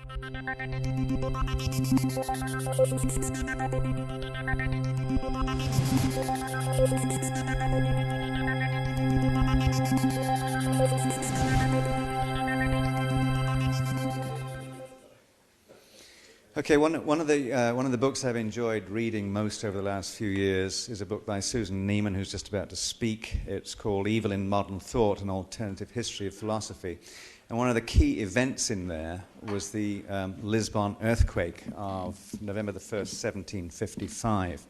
Okay, one of the books I've enjoyed reading most over the last few years is a book by Susan Neiman, who's just about to speak. It's called Evil in Modern Thought, An Alternative History of Philosophy. And one of the key events in there was the Lisbon earthquake of November the 1st, 1755.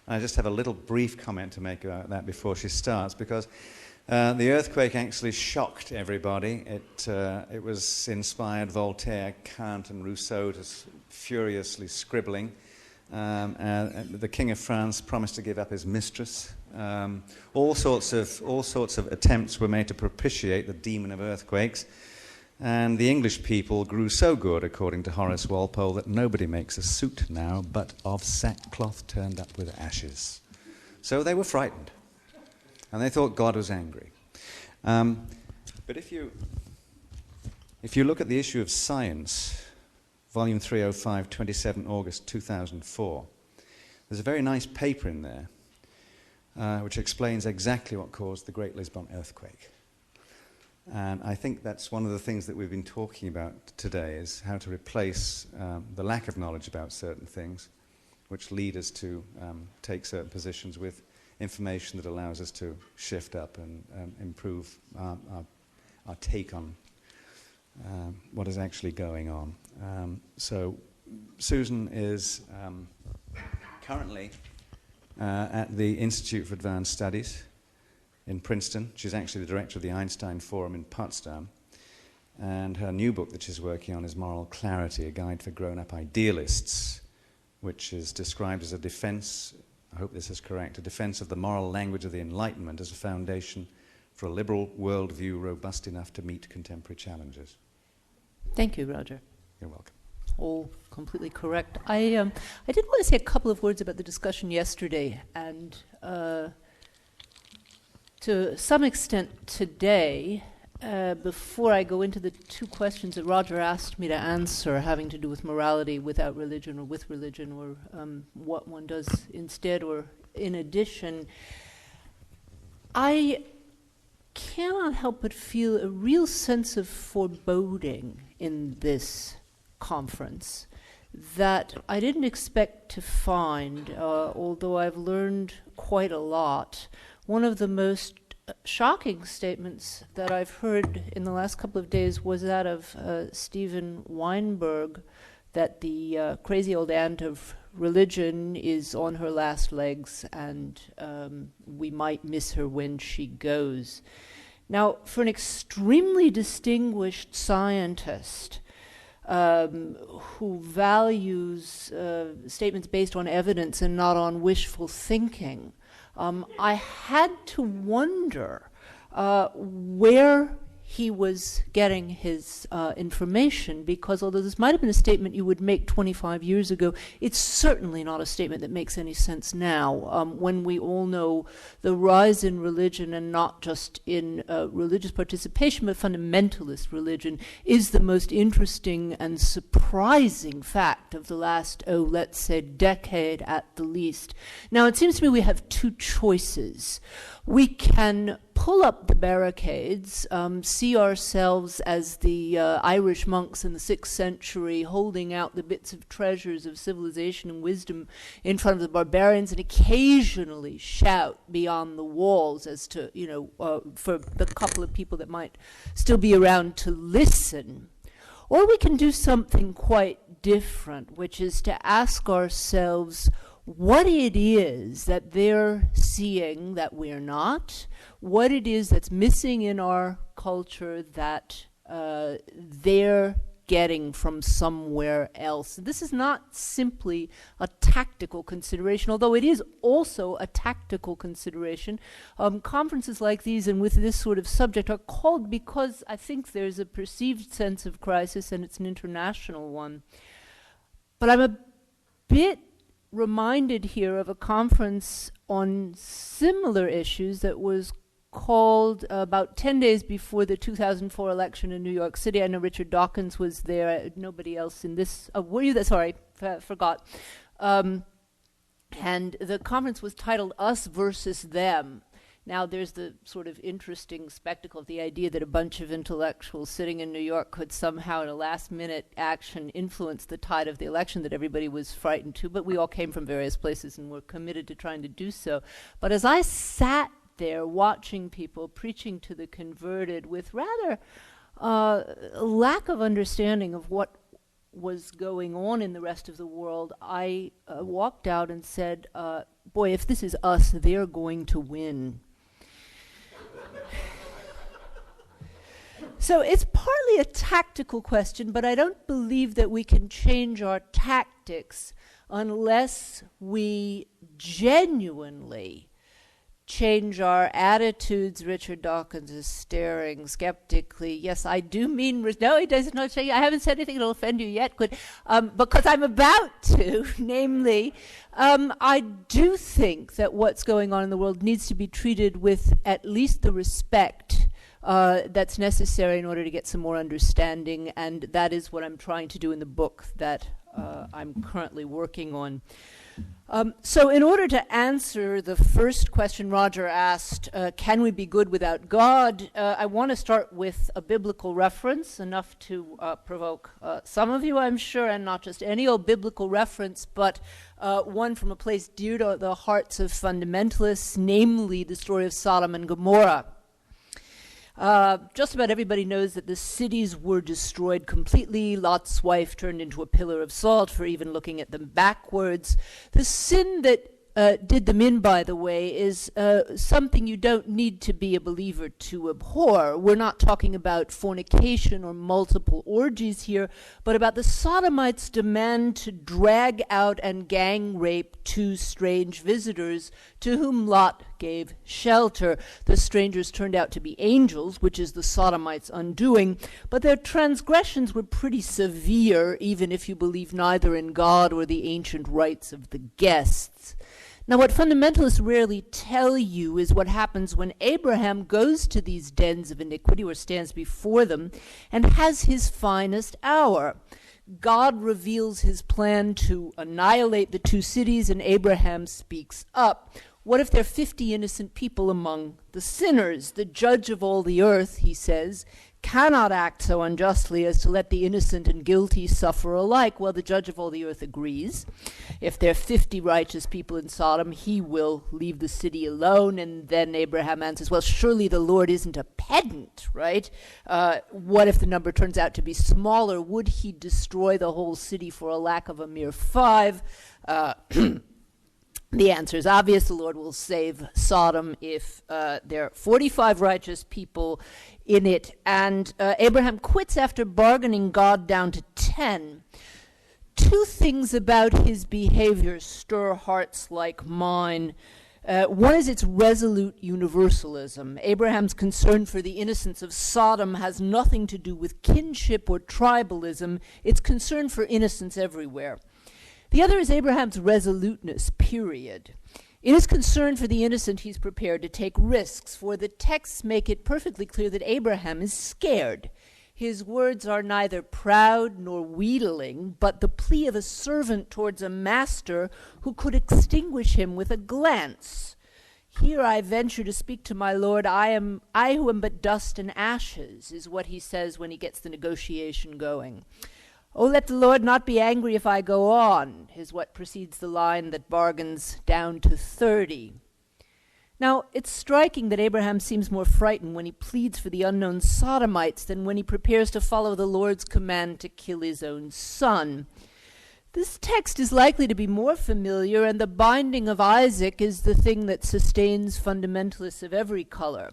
And I just have a little brief comment to make about that before she starts, because the earthquake actually shocked everybody. It was inspired Voltaire, Kant, and Rousseau to furiously scribbling. The King of France promised to give up his mistress. All sorts of attempts were made to propitiate the demon of earthquakes. And the English people grew so good, according to Horace Walpole, that nobody makes a suit now but of sackcloth turned up with ashes. So they were frightened. And they thought God was angry. But if you look at the issue of Science, Volume 305, 27 August 2004, there's a very nice paper in there which explains exactly what caused the Great Lisbon earthquake. And I think that's one of the things that we've been talking about today, is how to replace the lack of knowledge about certain things, which lead us to take certain positions, with information that allows us to shift up and improve our take on what is actually going on. So Susan is currently at the Institute for Advanced Studies in Princeton. She's actually the director of the Einstein Forum in Potsdam. And her new book that she's working on is Moral Clarity, A Guide for Grown-Up Idealists, which is described as a defense, I hope this is correct, a defense of the moral language of the Enlightenment as a foundation for a liberal worldview robust enough to meet contemporary challenges. Thank you, Roger. You're welcome. All completely correct. I did want to say a couple of words about the discussion yesterday, and to some extent today, before I go into the two questions that Roger asked me to answer, having to do with morality without religion or with religion, or what one does instead or in addition, I cannot help but feel a real sense of foreboding in this conference that I didn't expect to find, although I've learned quite a lot. One of the most shocking statements that I've heard in the last couple of days was that of Steven Weinberg, that the crazy old aunt of religion is on her last legs and we might miss her when she goes. Now, for an extremely distinguished scientist who values statements based on evidence and not on wishful thinking, I had to wonder where he was getting his information, because although this might have been a statement you would make 25 years ago, it's certainly not a statement that makes any sense now, when we all know the rise in religion, and not just in religious participation, but fundamentalist religion, is the most interesting and surprising fact of the last, let's say, decade at the least. Now, it seems to me we have two choices. We can pull up the barricades, see ourselves as the Irish monks in the 6th century holding out the bits of treasures of civilization and wisdom in front of the barbarians, and occasionally shout beyond the walls as to, for the couple of people that might still be around to listen. Or we can do something quite different, which is to ask ourselves what it is that they're seeing that we're not, what it is that's missing in our culture that they're getting from somewhere else. This is not simply a tactical consideration, although it is also a tactical consideration. Conferences like these and with this sort of subject are called because I think there's a perceived sense of crisis, and it's an international one. But I'm a bit reminded here of a conference on similar issues that was called about 10 days before the 2004 election in New York City. I know Richard Dawkins was there. Nobody else in this. Were you there? Sorry, forgot. And the conference was titled Us versus Them. Now, there's the sort of interesting spectacle of the idea that a bunch of intellectuals sitting in New York could somehow, in a last-minute action, influence the tide of the election that everybody was frightened to. But we all came from various places and were committed to trying to do so. But as I sat there watching people preaching to the converted with rather lack of understanding of what was going on in the rest of the world, I walked out and said, boy, if this is us, they're going to win. So it's partly a tactical question, but I don't believe that we can change our tactics unless we genuinely change our attitudes. Richard Dawkins is staring skeptically. Yes, I do mean, no, he does not say, I haven't said anything that'll offend you yet, good, because I'm about to, namely, I do think that what's going on in the world needs to be treated with at least the respect that's necessary in order to get some more understanding, and that is what I'm trying to do in the book that I'm currently working on. So in order to answer the first question Roger asked, can we be good without God? I want to start with a biblical reference, enough to provoke some of you, I'm sure, and not just any old biblical reference, but one from a place dear to the hearts of fundamentalists, namely the story of Sodom and Gomorrah. Just about everybody knows that the cities were destroyed completely. Lot's wife turned into a pillar of salt for even looking at them backwards. The sin that did them in, by the way, is something you don't need to be a believer to abhor. We're not talking about fornication or multiple orgies here, but about the Sodomites' demand to drag out and gang rape two strange visitors to whom Lot gave shelter. The strangers turned out to be angels, which is the Sodomites' undoing, but their transgressions were pretty severe, even if you believe neither in God or the ancient rites of the guests. Now, what fundamentalists rarely tell you is what happens when Abraham goes to these dens of iniquity or stands before them and has his finest hour. God reveals his plan to annihilate the two cities, and Abraham speaks up. What if there are 50 innocent people among the sinners? The judge of all the earth, he says, cannot act so unjustly as to let the innocent and guilty suffer alike. Well, the judge of all the earth agrees. If there are 50 righteous people in Sodom, he will leave the city alone. And then Abraham answers, well, surely the Lord isn't a pedant, right? What if the number turns out to be smaller? Would he destroy the whole city for a lack of a mere 5? The answer is obvious. The Lord will save Sodom if there are 45 righteous people in it. And Abraham quits after bargaining God down to 10. Two things about his behavior stir hearts like mine. One is its resolute universalism. Abraham's concern for the innocence of Sodom has nothing to do with kinship or tribalism. It's concern for innocence everywhere. The other is Abraham's resoluteness, period. In his concern for the innocent, he's prepared to take risks, for the texts make it perfectly clear that Abraham is scared. His words are neither proud nor wheedling, but the plea of a servant towards a master who could extinguish him with a glance. Here I venture to speak to my Lord, I who am but dust and ashes, is what he says when he gets the negotiation going. Oh, let the Lord not be angry if I go on, is what precedes the line that bargains down to 30. Now, it's striking that Abraham seems more frightened when he pleads for the unknown Sodomites than when he prepares to follow the Lord's command to kill his own son. This text is likely to be more familiar, and the binding of Isaac is the thing that sustains fundamentalists of every color.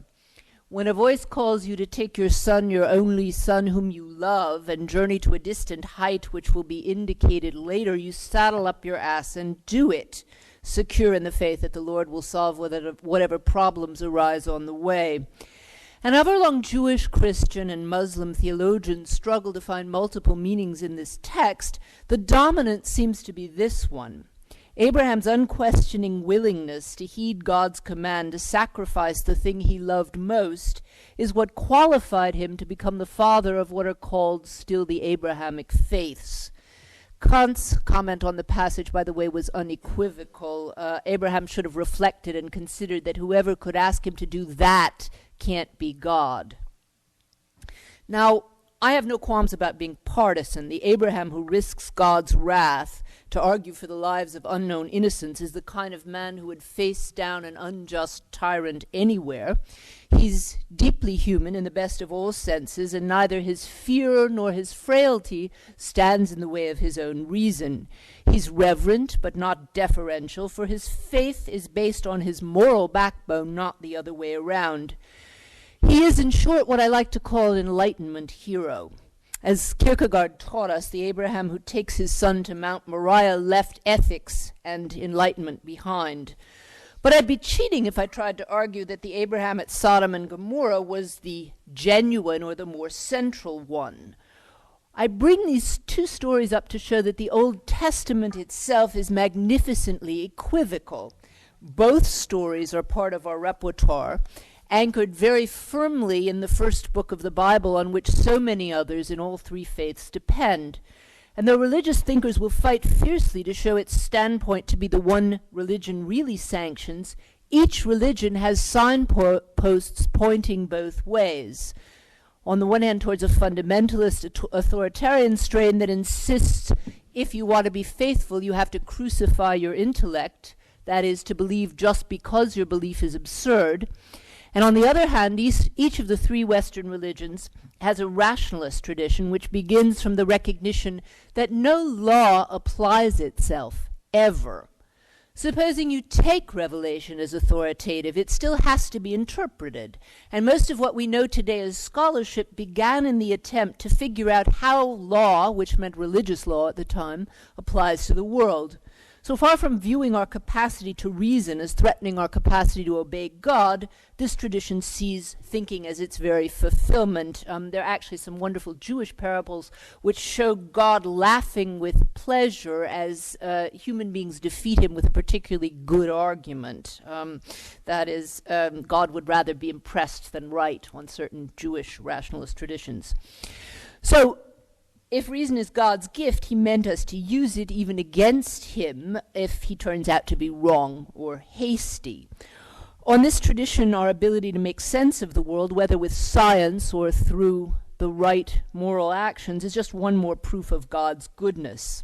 When a voice calls you to take your son, your only son whom you love, and journey to a distant height which will be indicated later, you saddle up your ass and do it, secure in the faith that the Lord will solve whatever problems arise on the way. An hour-long Jewish, Christian, and Muslim theologians struggle to find multiple meanings in this text. The dominant seems to be this one. Abraham's unquestioning willingness to heed God's command to sacrifice the thing he loved most is what qualified him to become the father of what are called still the Abrahamic faiths. Kant's comment on the passage, by the way, was unequivocal. Abraham should have reflected and considered that whoever could ask him to do that can't be God. Now, I have no qualms about being partisan. The Abraham who risks God's wrath to argue for the lives of unknown innocents is the kind of man who would face down an unjust tyrant anywhere. He's deeply human in the best of all senses, and neither his fear nor his frailty stands in the way of his own reason. He's reverent but not deferential, for his faith is based on his moral backbone, not the other way around. He is, in short, what I like to call an Enlightenment hero. As Kierkegaard taught us, the Abraham who takes his son to Mount Moriah left ethics and enlightenment behind. But I'd be cheating if I tried to argue that the Abraham at Sodom and Gomorrah was the genuine or the more central one. I bring these two stories up to show that the Old Testament itself is magnificently equivocal. Both stories are part of our repertoire, anchored very firmly in the first book of the Bible on which so many others in all three faiths depend. And though religious thinkers will fight fiercely to show its standpoint to be the one religion really sanctions, each religion has signposts pointing both ways. On the one hand, towards a fundamentalist, authoritarian strain that insists if you want to be faithful, you have to crucify your intellect, that is, to believe just because your belief is absurd. And on the other hand, each of the three Western religions has a rationalist tradition which begins from the recognition that no law applies itself, ever. Supposing you take revelation as authoritative, it still has to be interpreted. And most of what we know today as scholarship began in the attempt to figure out how law, which meant religious law at the time, applies to the world. So far from viewing our capacity to reason as threatening our capacity to obey God, this tradition sees thinking as its very fulfillment. There are actually some wonderful Jewish parables which show God laughing with pleasure as human beings defeat him with a particularly good argument. That is, God would rather be impressed than right on certain Jewish rationalist traditions. So, if reason is God's gift, he meant us to use it even against him if he turns out to be wrong or hasty. On this tradition, our ability to make sense of the world, whether with science or through the right moral actions, is just one more proof of God's goodness.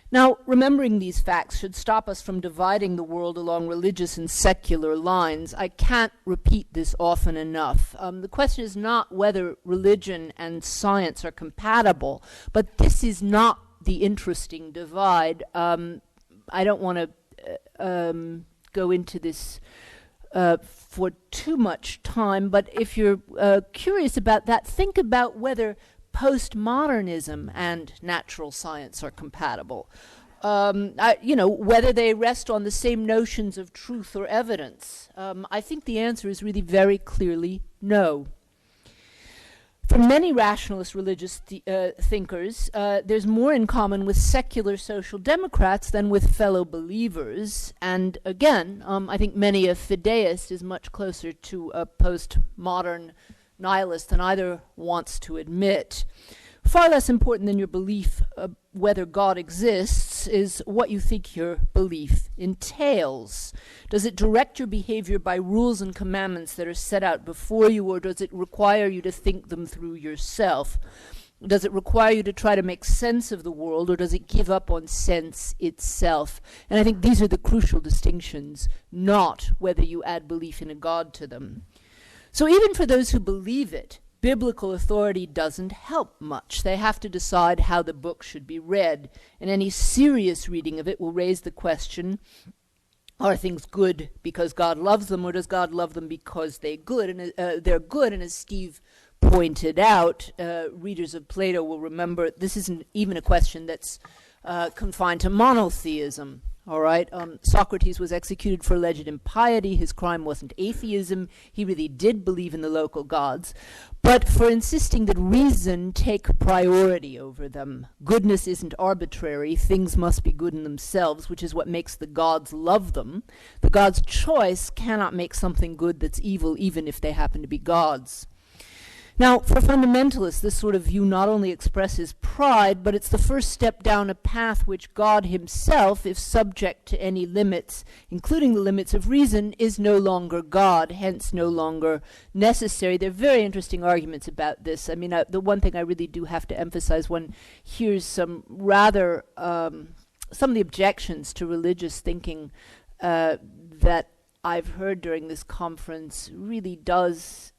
Now, remembering these facts should stop us from dividing the world along religious and secular lines. I can't repeat this often enough. The question is not whether religion and science are compatible, but this is not the interesting divide. I don't want to go into this for too much time, but if you're curious about that, think about whether postmodernism and natural science are compatible. Whether they rest on the same notions of truth or evidence. I think the answer is really very clearly no. For many rationalist religious thinkers, there's more in common with secular social democrats than with fellow believers. And again, I think many a fideist is much closer to a postmodern nihilist than either wants to admit. Far less important than your belief whether God exists is what you think your belief entails. Does it direct your behavior by rules and commandments that are set out before you, or does it require you to think them through yourself? Does it require you to try to make sense of the world, or does it give up on sense itself? And I think these are the crucial distinctions, not whether you add belief in a God to them. So even for those who believe it, biblical authority doesn't help much. They have to decide how the book should be read, and any serious reading of it will raise the question, are things good because God loves them, or does God love them because they're good? And as Steve pointed out, readers of Plato will remember this isn't even a question that's confined to monotheism. All right, Socrates was executed for alleged impiety. His crime wasn't atheism. He really did believe in the local gods, but for insisting that reason take priority over them. Goodness isn't arbitrary. Things must be good in themselves, which is what makes the gods love them. The gods' choice cannot make something good that's evil, even if they happen to be gods. Now, for fundamentalists, this sort of view not only expresses pride, but it's the first step down a path which God himself, if subject to any limits, including the limits of reason, is no longer God, hence no longer necessary. There are very interesting arguments about this. I mean, the one thing I really do have to emphasize, one hears some rather, some of the objections to religious thinking that I've heard during this conference really does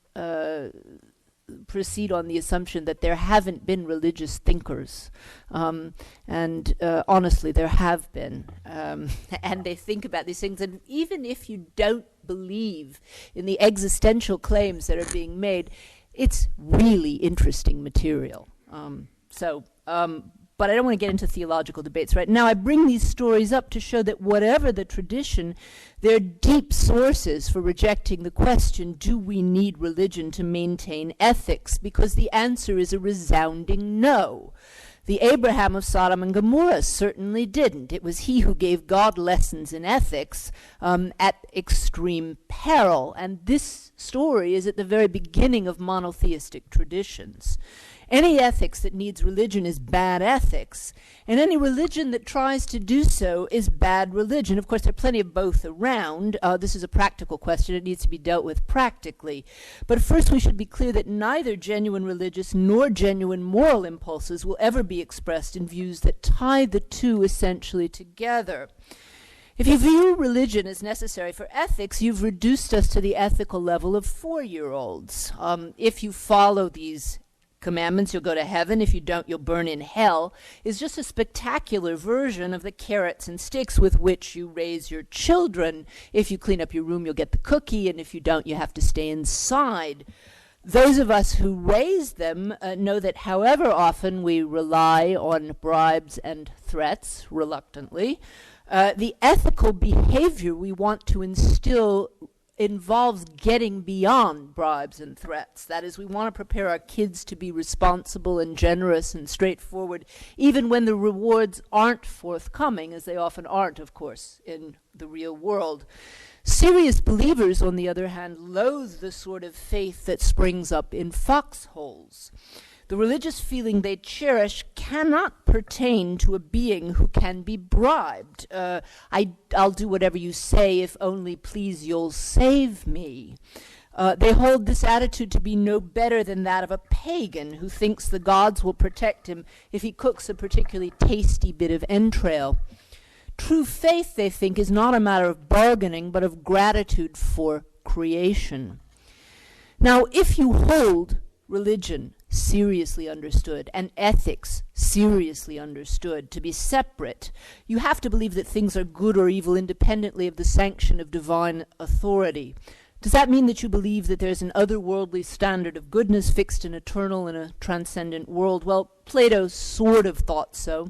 proceed on the assumption that there haven't been religious thinkers. And honestly, there have been. And they think about these things. And even if you don't believe in the existential claims that are being made, it's really interesting material. But I don't want to get into theological debates right now. I bring these stories up to show that whatever the tradition, there are deep sources for rejecting the question, do we need religion to maintain ethics? Because the answer is a resounding no. The Abraham of Sodom and Gomorrah certainly didn't. It was he who gave God lessons in ethics at extreme peril. And this story is at the very beginning of monotheistic traditions. Any ethics that needs religion is bad ethics, and any religion that tries to do so is bad religion. Of course, there are plenty of both around. This is a practical question. It needs to be dealt with practically. But first, we should be clear that neither genuine religious nor genuine moral impulses will ever be expressed in views that tie the two essentially together. If you view religion as necessary for ethics, you've reduced us to the ethical level of 4-year-olds. If you follow these commandments, you'll go to heaven. If you don't, you'll burn in hell, is just a spectacular version of the carrots and sticks with which you raise your children. If you clean up your room, you'll get the cookie, and if you don't, you have to stay inside. Those of us who raise them know that however often we rely on bribes and threats, reluctantly, the ethical behavior we want to instill involves getting beyond bribes and threats. That is, we want to prepare our kids to be responsible and generous and straightforward, even when the rewards aren't forthcoming, as they often aren't, of course, in the real world. Serious believers, on the other hand, loathe the sort of faith that springs up in foxholes. The religious feeling they cherish cannot pertain to a being who can be bribed. I'll do whatever you say if only, please, you'll save me. They hold this attitude to be no better than that of a pagan who thinks the gods will protect him if he cooks a particularly tasty bit of entrail. True faith, they think, is not a matter of bargaining, but of gratitude for creation. Now, if you hold religion seriously understood and ethics seriously understood to be separate, you have to believe that things are good or evil independently of the sanction of divine authority. Does that mean that you believe that there's an otherworldly standard of goodness fixed and eternal in a transcendent world? Well, Plato sort of thought so,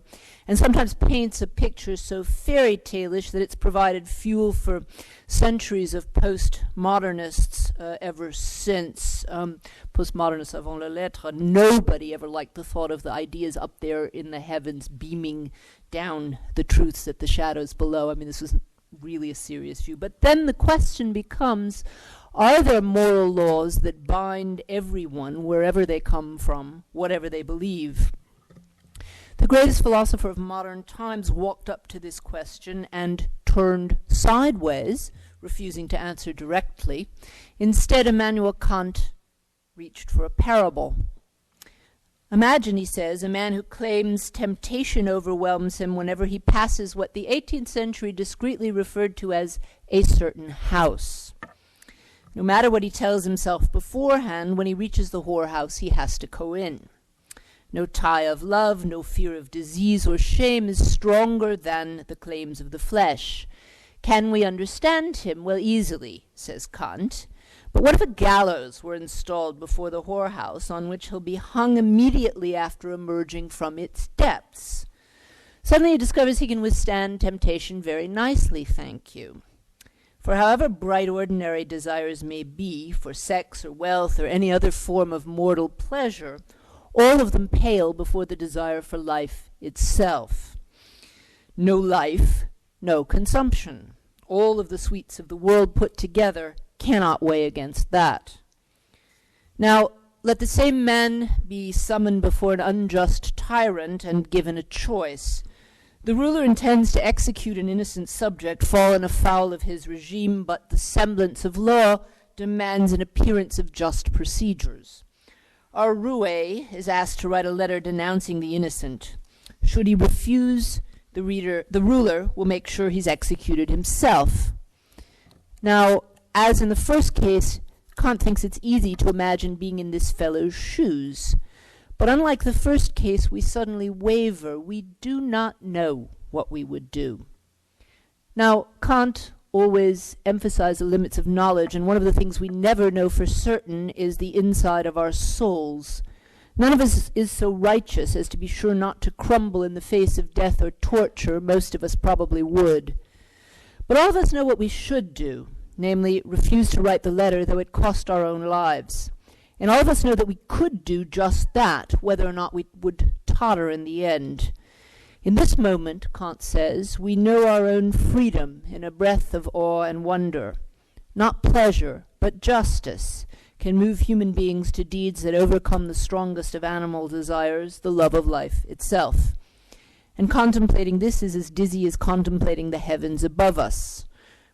and sometimes paints a picture so fairy tale-ish that it's provided fuel for centuries of postmodernists ever since. Postmodernists avant la lettre, nobody ever liked the thought of the ideas up there in the heavens beaming down the truths at the shadows below. I mean, this was really a serious view. But then the question becomes, are there moral laws that bind everyone, wherever they come from, whatever they believe? The greatest philosopher of modern times walked up to this question and turned sideways, refusing to answer directly. Instead, Immanuel Kant reached for a parable. Imagine, he says, a man who claims temptation overwhelms him whenever he passes what the 18th century discreetly referred to as a certain house. No matter what he tells himself beforehand, when he reaches the whorehouse, he has to go in. No tie of love, no fear of disease or shame is stronger than the claims of the flesh. Can we understand him? Well, easily, says Kant. But what if a gallows were installed before the whorehouse on which he'll be hung immediately after emerging from its depths? Suddenly he discovers he can withstand temptation very nicely, thank you. For however bright ordinary desires may be for sex or wealth or any other form of mortal pleasure, all of them pale before the desire for life itself. No life, no consumption. All of the sweets of the world put together cannot weigh against that. Now, let the same man be summoned before an unjust tyrant and given a choice. The ruler intends to execute an innocent subject fallen afoul of his regime, but the semblance of law demands an appearance of just procedures. Our roue is asked to write a letter denouncing the innocent. Should he refuse, the ruler will make sure he's executed himself. Now, as in the first case, Kant thinks it's easy to imagine being in this fellow's shoes. But unlike the first case, we suddenly waver. We do not know what we would do. Now, Kant always emphasized the limits of knowledge, and one of the things we never know for certain is the inside of our souls. None of us is so righteous as to be sure not to crumble in the face of death or torture. Most of us probably would. But all of us know what we should do, namely, refuse to write the letter, though it cost our own lives. And all of us know that we could do just that, whether or not we would totter in the end. In this moment, Kant says, we know our own freedom in a breath of awe and wonder. Not pleasure, but justice can move human beings to deeds that overcome the strongest of animal desires, the love of life itself. And contemplating this is as dizzy as contemplating the heavens above us.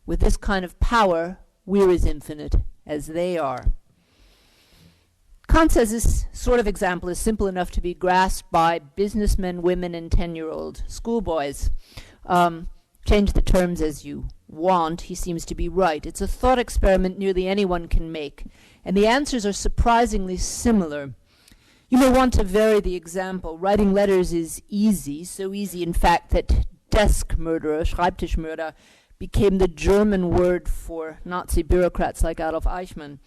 With this kind of power, we're as infinite as they are. Kant says this sort of example is simple enough to be grasped by businessmen, women, and 10-year-old schoolboys. Change the terms as you want, he seems to be right. It's a thought experiment nearly anyone can make, and the answers are surprisingly similar. You may want to vary the example. Writing letters is easy, so easy, in fact, that desk murderer, Schreibtischmörder, became the German word for Nazi bureaucrats like Adolf Eichmann.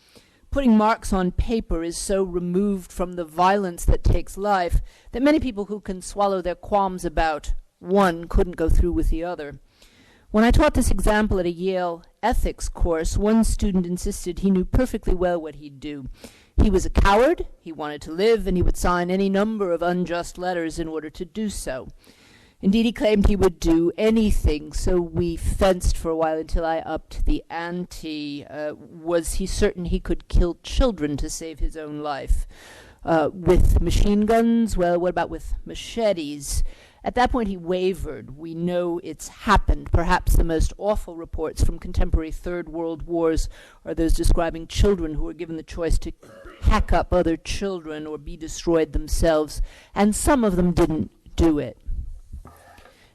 Putting marks on paper is so removed from the violence that takes life that many people who can swallow their qualms about one couldn't go through with the other. When I taught this example at a Yale ethics course, one student insisted he knew perfectly well what he'd do. He was a coward, he wanted to live, and he would sign any number of unjust letters in order to do so. Indeed, he claimed he would do anything, so we fenced for a while until I upped the ante. Was he certain he could kill children to save his own life? With machine guns? Well, what about with machetes? At that point he wavered. We know it's happened. Perhaps the most awful reports from contemporary Third World Wars are those describing children who were given the choice to hack up other children or be destroyed themselves, and some of them didn't do it.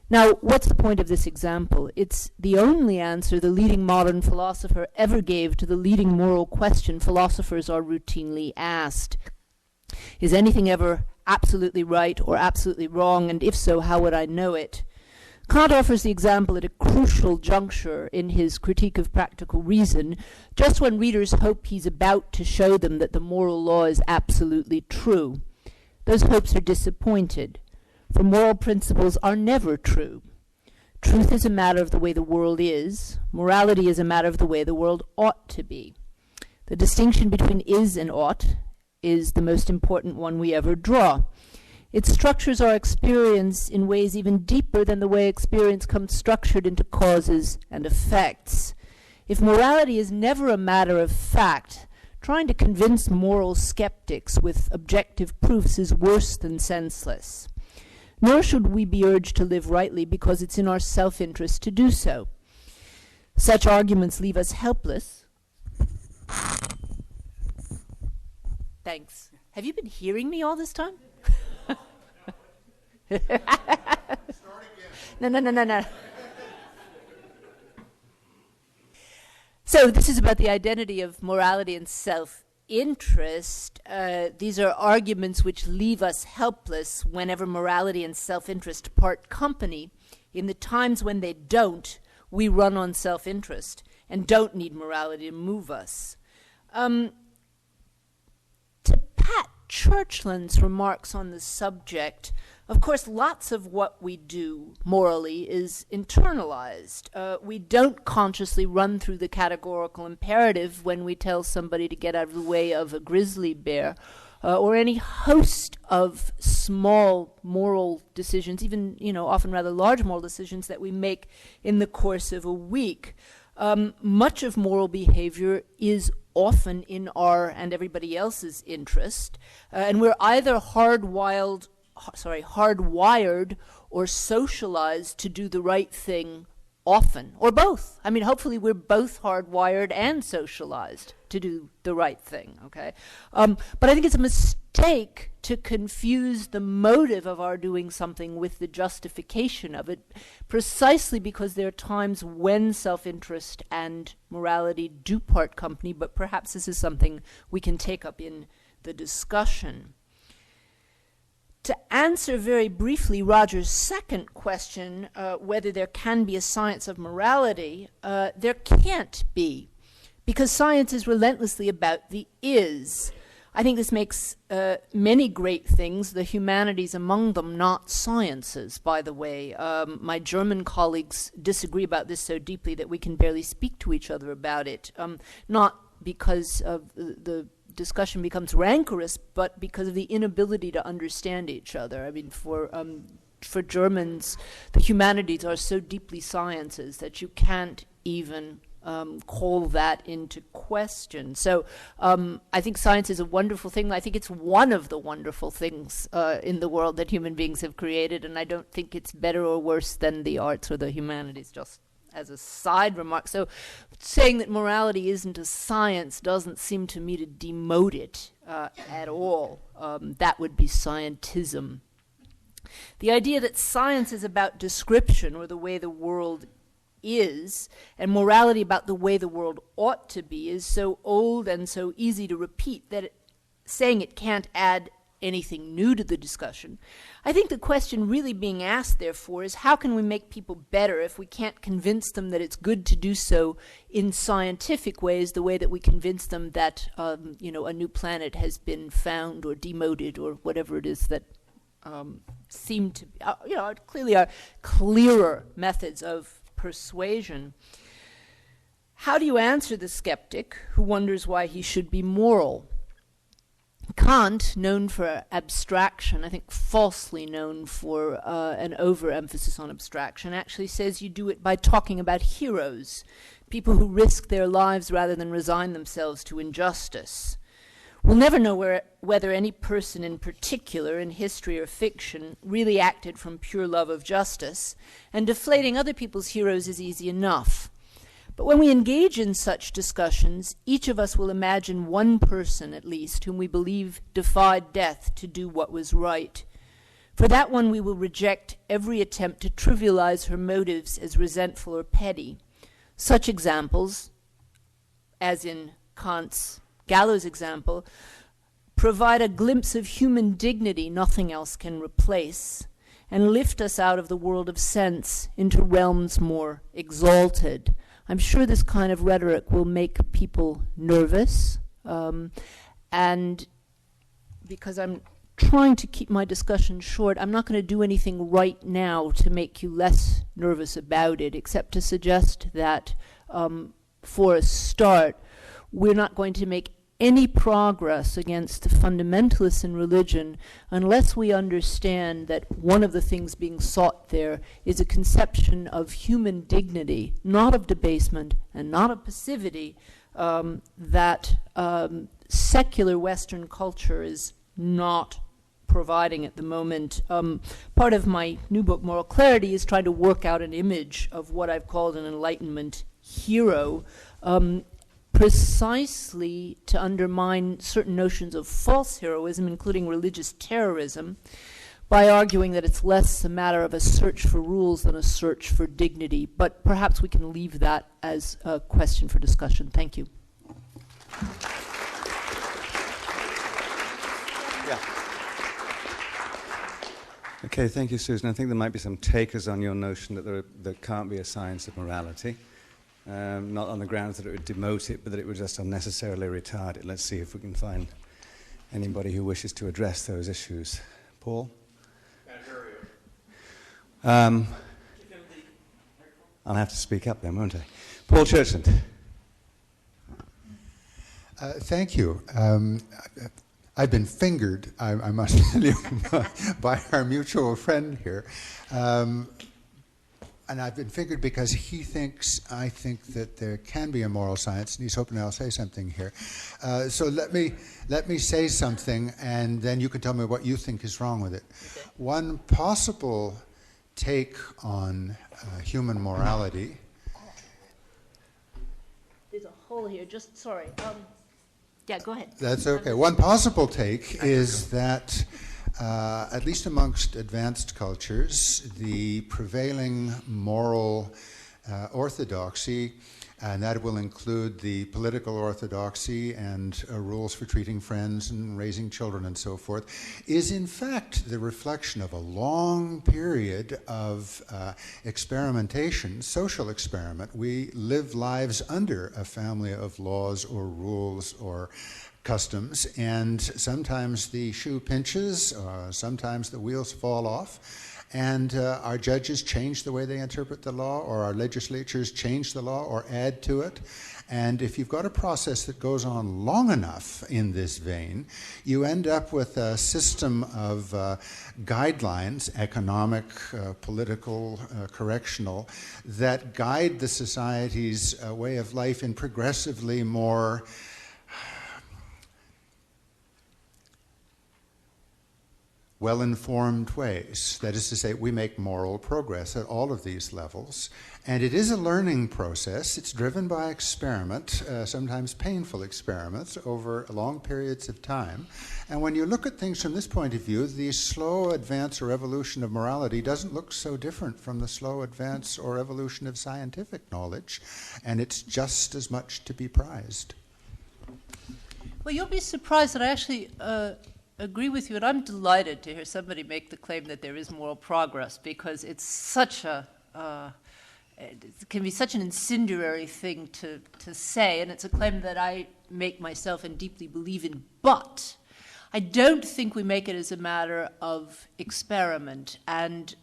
Now, what's the point of this example? It's the only answer the leading modern philosopher ever gave to the leading moral question philosophers are routinely asked. Is anything ever absolutely right or absolutely wrong, and if so, how would I know it? Kant offers the example at a crucial juncture in his Critique of Practical Reason, just when readers hope he's about to show them that the moral law is absolutely true. Those hopes are disappointed. For moral principles are never true. Truth is a matter of the way the world is. Morality is a matter of the way the world ought to be. The distinction between is and ought is the most important one we ever draw. It structures our experience in ways even deeper than the way experience comes structured into causes and effects. If morality is never a matter of fact, trying to convince moral skeptics with objective proofs is worse than senseless. Nor should we be urged to live rightly because it's in our self-interest to do so. Such arguments leave us helpless. Thanks. Have you been hearing me all this time? No. So this is about the identity of morality and self-interest. These are arguments which leave us helpless whenever morality and self-interest part company. In the times when they don't, we run on self-interest and don't need morality to move us. To pat Churchland's remarks on the subject. Of course, lots of what we do morally is internalized. We don't consciously run through the categorical imperative when we tell somebody to get out of the way of a grizzly bear, or any host of small moral decisions, even, often rather large moral decisions that we make in the course of a week. Much of moral behavior is often in our and everybody else's interest, and we're either hardwired or socialized to do the right thing often, or both. I mean, hopefully we're both hardwired and socialized to do the right thing, okay? But I think it's a mistake to confuse the motive of our doing something with the justification of it, precisely because there are times when self-interest and morality do part company, but perhaps this is something we can take up in the discussion. To answer very briefly Roger's second question, whether there can be a science of morality, there can't be, because science is relentlessly about the is. I think this makes many great things, the humanities among them, not sciences, by the way. My German colleagues disagree about this so deeply that we can barely speak to each other about it, not because of the discussion becomes rancorous, but because of the inability to understand each other. I mean, for Germans, the humanities are so deeply sciences that you can't even call that into question. So I think science is a wonderful thing. I think it's one of the wonderful things in the world that human beings have created, and I don't think it's better or worse than the arts or the humanities, just as a side remark. So saying that morality isn't a science doesn't seem to me to demote it at all. That would be scientism. The idea that science is about description or the way the world is, and morality about the way the world ought to be, is so old and so easy to repeat that saying it can't add anything new to the discussion. I think the question really being asked, therefore, is how can we make people better if we can't convince them that it's good to do so in scientific ways, the way that we convince them that a new planet has been found or demoted or whatever it is that seem to be, clearly are clearer methods of persuasion. How do you answer the skeptic who wonders why he should be moral? Kant, known for abstraction, I think falsely known for an overemphasis on abstraction, actually says you do it by talking about heroes, people who risk their lives rather than resign themselves to injustice. We'll never know whether any person in particular, in history or fiction, really acted from pure love of justice, and deflating other people's heroes is easy enough. But when we engage in such discussions, each of us will imagine one person, at least, whom we believe defied death to do what was right. For that one, we will reject every attempt to trivialize her motives as resentful or petty. Such examples, as in Kant's gallows example, provide a glimpse of human dignity nothing else can replace, and lift us out of the world of sense into realms more exalted. I'm sure this kind of rhetoric will make people nervous, and because I'm trying to keep my discussion short, I'm not going to do anything right now to make you less nervous about it, except to suggest that, for a start, we're not going to make any progress against the fundamentalists in religion unless we understand that one of the things being sought there is a conception of human dignity, not of debasement and not of passivity, that secular Western culture is not providing at the moment. Part of my new book, Moral Clarity, is trying to work out an image of what I've called an Enlightenment hero, precisely to undermine certain notions of false heroism, including religious terrorism, by arguing that it's less a matter of a search for rules than a search for dignity. But perhaps we can leave that as a question for discussion. Thank you. Yeah. Okay, thank you, Susan. I think there might be some takers on your notion that there can't be a science of morality. Not on the grounds that it would demote it, but that it would just unnecessarily retard it. Let's see if we can find anybody who wishes to address those issues. Paul? I'll have to speak up then, won't I? Paul Churchland. Thank you. I've been fingered, I must tell you, by our mutual friend here. And I've been fingered because he thinks I think that there can be a moral science, and he's hoping I'll say something here. So let me say something, and then you can tell me what you think is wrong with it. Okay. One possible take on human morality. There's a hole here. Just sorry. Yeah, go ahead. That's okay. One possible take is that, at least amongst advanced cultures, the prevailing moral orthodoxy, and that will include the political orthodoxy and rules for treating friends and raising children and so forth, is in fact the reflection of a long period of experimentation, social experiment. We live lives under a family of laws or rules or customs, and sometimes the shoe pinches, sometimes the wheels fall off, and our judges change the way they interpret the law, or our legislatures change the law or add to it. And if you've got a process that goes on long enough in this vein, you end up with a system of guidelines, economic, political, correctional, that guide the society's way of life in progressively more well-informed ways. That is to say, we make moral progress at all of these levels. And it is a learning process. It's driven by experiment, sometimes painful experiments, over long periods of time. And when you look at things from this point of view, the slow advance or evolution of morality doesn't look so different from the slow advance or evolution of scientific knowledge. And it's just as much to be prized. Well, you'll be surprised that I actually agree with you, and I'm delighted to hear somebody make the claim that there is moral progress, because it's such a it can be such an incendiary thing to say, and it's a claim that I make myself and deeply believe in. But I don't think we make it as a matter of experiment. And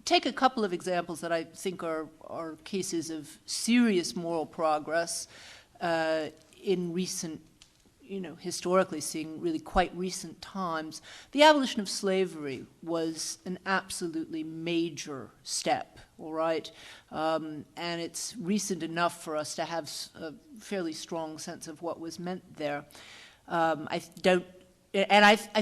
take a couple of examples that I think are cases of serious moral progress in recent, historically seeing really quite recent times. The abolition of slavery was an absolutely major step, all right? And it's recent enough for us to have a fairly strong sense of what was meant there. I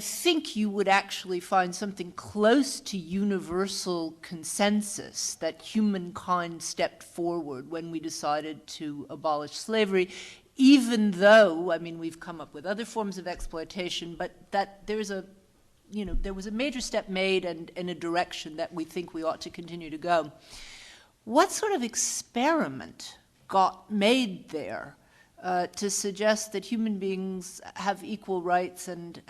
think you would actually find something close to universal consensus that humankind stepped forward when we decided to abolish slavery, even though, we've come up with other forms of exploitation, but that there was a major step made and in a direction that we think we ought to continue to go. What sort of experiment got made there to suggest that human beings have equal rights and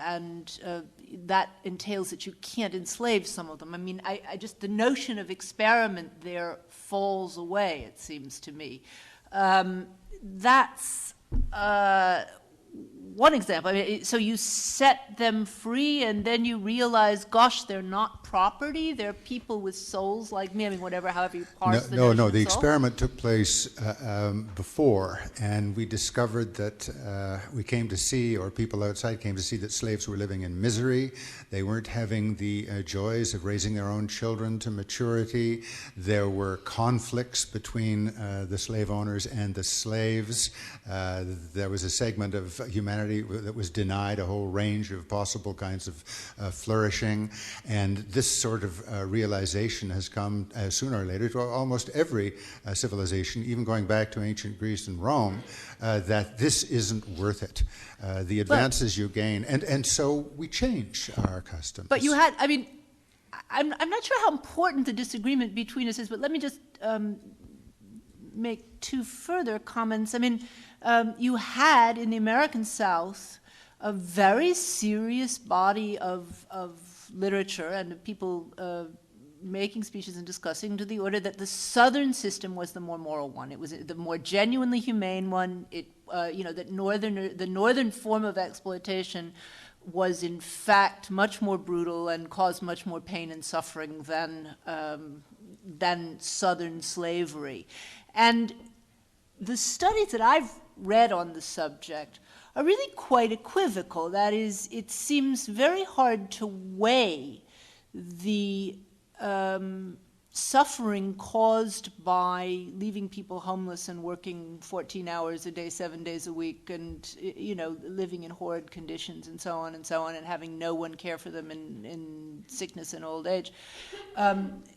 that entails that you can't enslave some of them? I just, the notion of experiment there falls away, it seems to me. That's one example. So you set them free, and then you realize, gosh, they're not property. They're people with souls like me. However you parse the notion No. of The soul. experiment took place before, and we discovered that we came to see, or people outside came to see, that slaves were living in misery. They weren't having the joys of raising their own children to maturity. There were conflicts between the slave owners and the slaves. There was a segment of humanity that was denied a whole range of possible kinds of flourishing. And this sort of realization has come sooner or later to almost every civilization, even going back to ancient Greece and Rome, that this isn't worth it. The advances you gain, and so we change our customs. But you had, I'm not sure how important the disagreement between us is, but let me just make two further comments. You had in the American South a very serious body of literature and of people making speeches and discussing to the order that the Southern system was the more moral one. It was the more genuinely humane one. That the Northern form of exploitation was in fact much more brutal and caused much more pain and suffering than Southern slavery. And the studies that I've read on the subject are really quite equivocal. That is, it seems very hard to weigh the suffering caused by leaving people homeless and working 14 hours a day, 7 days a week, and living in horrid conditions and so on, and having no one care for them in sickness and old age.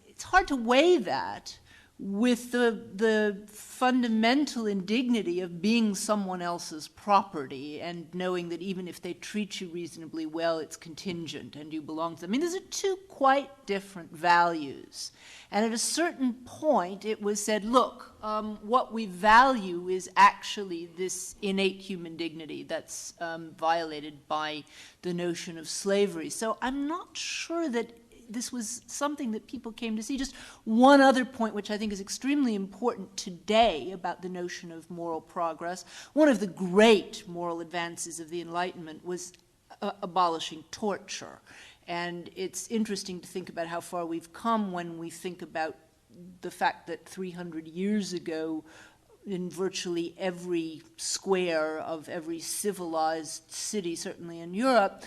It's hard to weigh that with the fundamental indignity of being someone else's property and knowing that even if they treat you reasonably well, it's contingent and you belong to them. I mean, those are two quite different values. And at a certain point, it was said, look, what we value is actually this innate human dignity that's violated by the notion of slavery. So I'm not sure that this was something that people came to see. Just one other point, which I think is extremely important today about the notion of moral progress. One of the great moral advances of the Enlightenment was abolishing torture. And it's interesting to think about how far we've come when we think about the fact that 300 years ago, in virtually every square of every civilized city, certainly in Europe,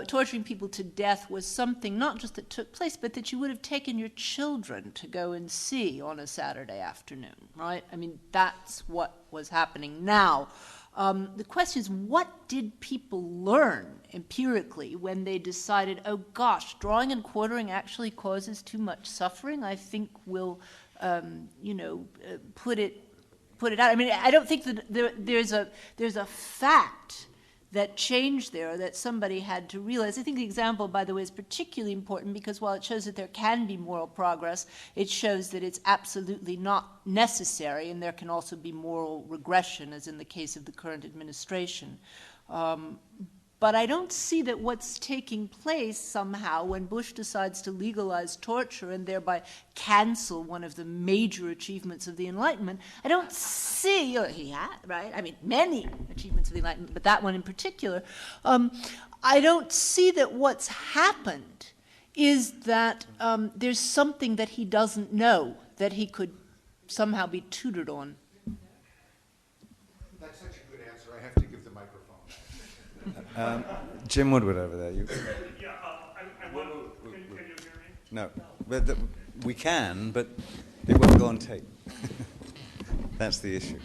torturing people to death was something not just that took place, but that you would have taken your children to go and see on a Saturday afternoon, right? I mean, that's what was happening. Now, the question is, what did people learn empirically when they decided, oh gosh, drawing and quartering actually causes too much suffering? I think we'll, put it out. I mean, I don't think that there's a fact that changed there that somebody had to realize. I think the example, by the way, is particularly important because while it shows that there can be moral progress, it shows that it's absolutely not necessary, and there can also be moral regression, as in the case of the current administration. But I don't see that what's taking place somehow when Bush decides to legalize torture and thereby cancel one of the major achievements of the Enlightenment. I don't see, he had, right? I mean, many achievements of the Enlightenment, but that one in particular. I don't see that what's happened is that there's something that he doesn't know that he could somehow be tutored on. That's such a good answer. I have to give the microphone. Jim Woodward over there. Yeah, I want. Can you hear me? No, but we can, but it won't go on tape. That's the issue.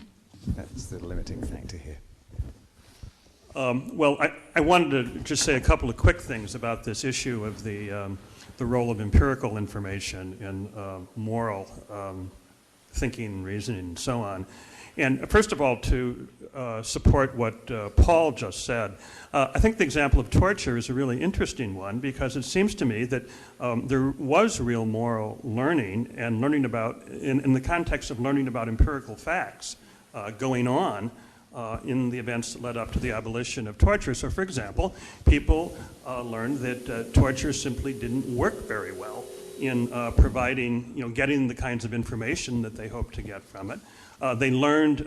That's the limiting factor here. Well, I wanted to just say a couple of quick things about this issue of the role of empirical information in moral thinking, reasoning, and so on. And first of all, to support what Paul just said, I think the example of torture is a really interesting one because it seems to me that there was real moral learning and learning about, in the context of learning about empirical facts going on in the events that led up to the abolition of torture. So for example, people learned that torture simply didn't work very well in providing, getting the kinds of information that they hoped to get from it. They learned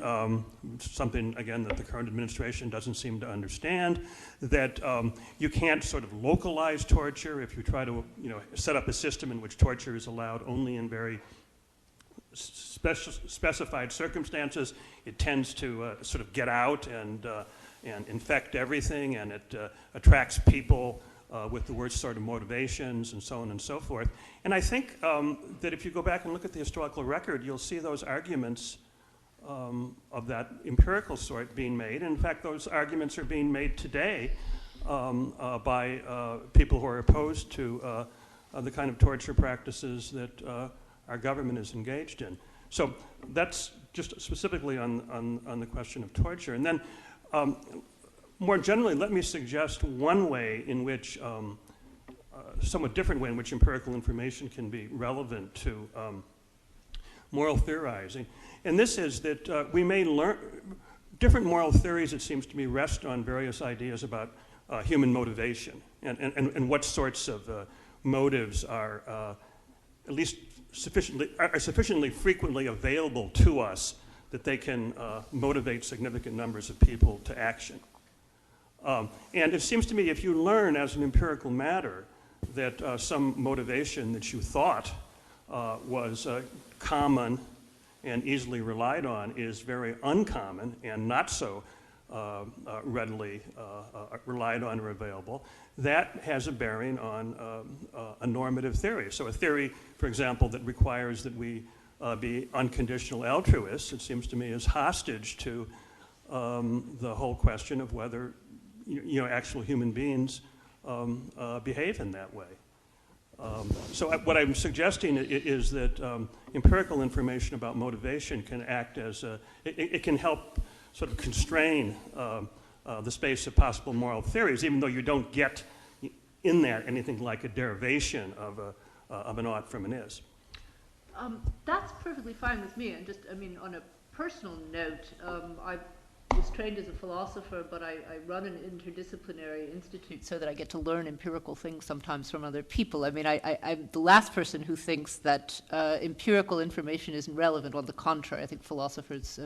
something, again, that the current administration doesn't seem to understand, that you can't sort of localize torture if you try to, set up a system in which torture is allowed only in very specified circumstances. It tends to sort of get out and infect everything, and it attracts people with the worst sort of motivations and so on and so forth. And I think that if you go back and look at the historical record, you'll see those arguments of that empirical sort being made. And in fact, those arguments are being made today by people who are opposed to the kind of torture practices that our government is engaged in. So that's just specifically on the question of torture. And then more generally, let me suggest one way in which, somewhat different way in which empirical information can be relevant to moral theorizing. And this is that we may learn, different moral theories, it seems to me, rest on various ideas about human motivation and what sorts of motives are at least sufficiently frequently available to us that they can motivate significant numbers of people to action. And it seems to me if you learn as an empirical matter that some motivation that you thought was common and easily relied on is very uncommon and not so readily relied on or available, that has a bearing on a normative theory. So a theory, for example, that requires that we be unconditional altruists, it seems to me, is hostage to the whole question of whether actual human beings behave in that way. So what I'm suggesting is that empirical information about motivation can act as it can help sort of constrain the space of possible moral theories, even though you don't get in there anything like a derivation of an ought from an is. That's perfectly fine with me. And just, on a personal note, I was trained as a philosopher, but I run an interdisciplinary institute so that I get to learn empirical things sometimes from other people. I'm the last person who thinks that empirical information isn't relevant. On the contrary, I think philosophers,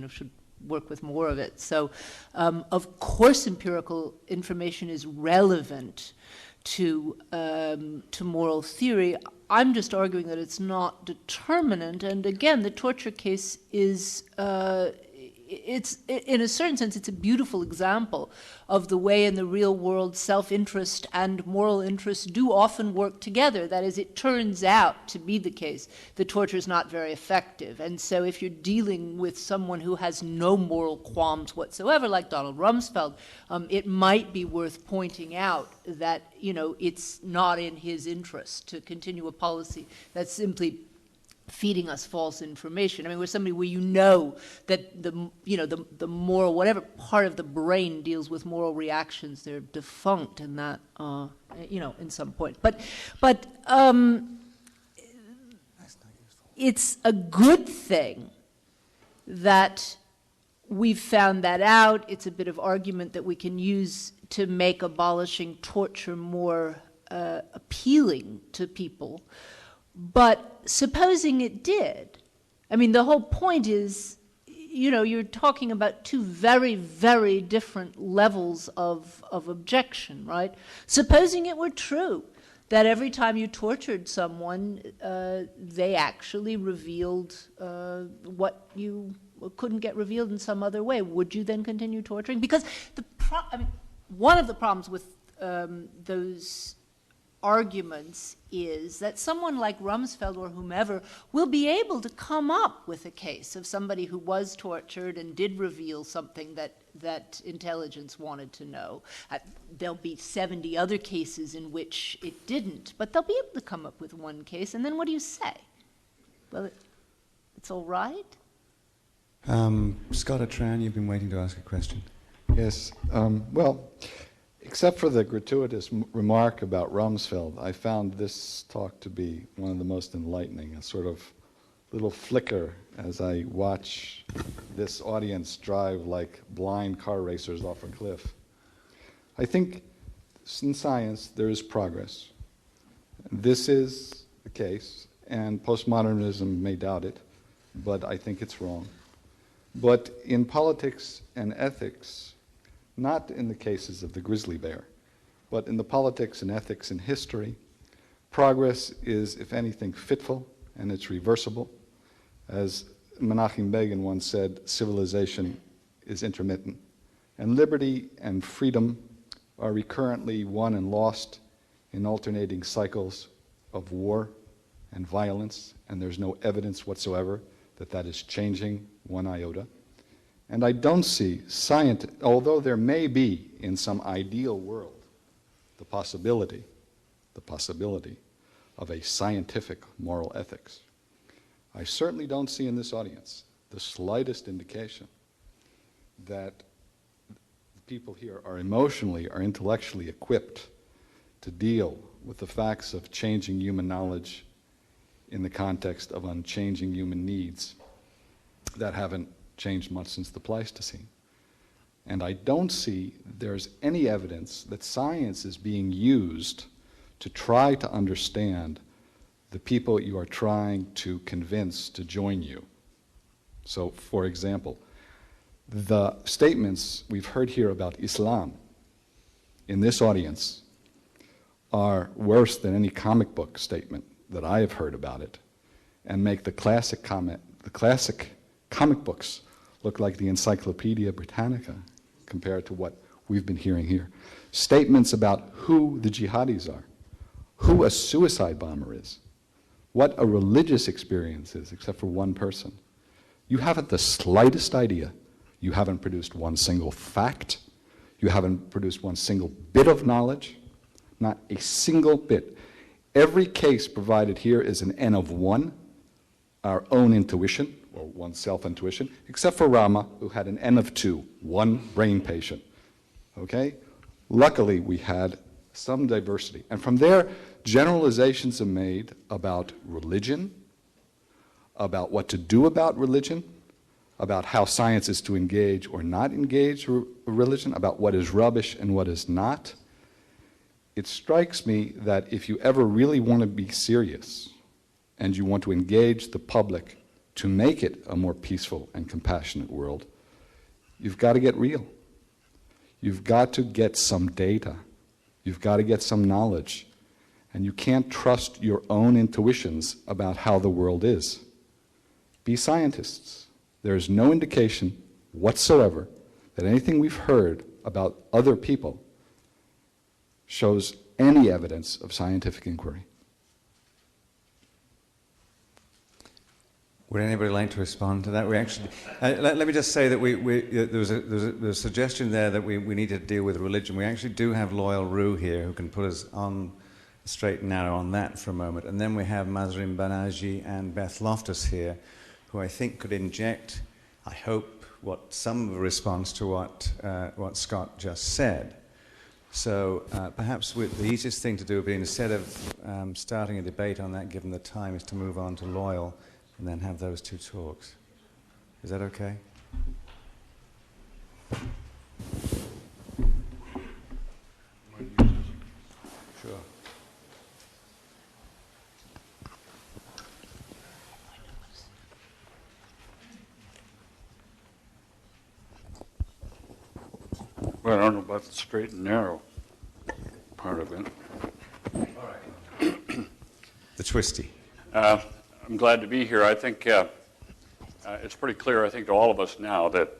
should work with more of it. So, of course, empirical information is relevant to moral theory. I'm just arguing that it's not determinant. And again, the torture case is. It's in a certain sense, it's a beautiful example of the way in the real world self-interest and moral interest do often work together. That is, it turns out to be the case that torture is not very effective. And so if you're dealing with someone who has no moral qualms whatsoever, like Donald Rumsfeld, it might be worth pointing out that, it's not in his interest to continue a policy that's simply feeding us false information. We're somebody where that the moral, whatever part of the brain deals with moral reactions, they're defunct in that, in some point. But it's a good thing that we've found that out. It's a bit of argument that we can use to make abolishing torture more appealing to people. But supposing it did, the whole point is, you're talking about two very, very different levels of objection, right? Supposing it were true that every time you tortured someone, they actually revealed what you couldn't get revealed in some other way, would you then continue torturing? Because one of the problems with those arguments is that someone like Rumsfeld or whomever will be able to come up with a case of somebody who was tortured and did reveal something that intelligence wanted to know. There'll be 70 other cases in which it didn't, but they'll be able to come up with one case, and then what do you say? Well, it's all right? Scott Atran, you've been waiting to ask a question. Yes. Except for the gratuitous remark about Rumsfeld, I found this talk to be one of the most enlightening, a sort of little flicker as I watch this audience drive like blind car racers off a cliff. I think in science there is progress. This is the case, and postmodernism may doubt it, but I think it's wrong. But in politics and ethics, not in the cases of the grizzly bear, but in the politics and ethics and history, progress is, if anything, fitful and it's reversible. As Menachem Begin once said, civilization is intermittent. And liberty and freedom are recurrently won and lost in alternating cycles of war and violence, and there's no evidence whatsoever that that is changing one iota. And I don't see although there may be in some ideal world the possibility of a scientific moral ethics, I certainly don't see in this audience the slightest indication that people here are emotionally or intellectually equipped to deal with the facts of changing human knowledge in the context of unchanging human needs that haven't changed much since the Pleistocene. And I don't see there's any evidence that science is being used to try to understand the people you are trying to convince to join you. So, for example, the statements we've heard here about Islam in this audience are worse than any comic book statement that I have heard about it, and make the classic comic books look like the Encyclopedia Britannica compared to what we've been hearing here. Statements about who the jihadis are, who a suicide bomber is, what a religious experience is, except for one person. You haven't the slightest idea. You haven't produced one single fact. You haven't produced one single bit of knowledge. Not a single bit. Every case provided here is an N of 1, our own intuition, or one's self-intuition, except for Rama, who had an N of 2, one brain patient. Okay? Luckily, we had some diversity. And from there, generalizations are made about religion, about what to do about religion, about how science is to engage or not engage religion, about what is rubbish and what is not. It strikes me that if you ever really want to be serious and you want to engage the public to make it a more peaceful and compassionate world, you've got to get real. You've got to get some data. You've got to get some knowledge. And you can't trust your own intuitions about how the world is. Be scientists. There is no indication whatsoever that anything we've heard about other people shows any evidence of scientific inquiry. Would anybody like to respond to that? We actually, let me just say that there was a suggestion there that we need to deal with religion. We actually do have Loyal Rue here who can put us on the straight and narrow on that for a moment. And then we have Mazrin Banaji and Beth Loftus here, who I think could inject, I hope, some of a response to what Scott just said. So perhaps the easiest thing to do would be, instead of starting a debate on that, given the time, is to move on to Loyal and then have those two talks. Is that okay? Sure. Well, I don't know about the straight and narrow part of it. All right. The twisty. I'm glad to be here. I think it's pretty clear, I think, to all of us now that...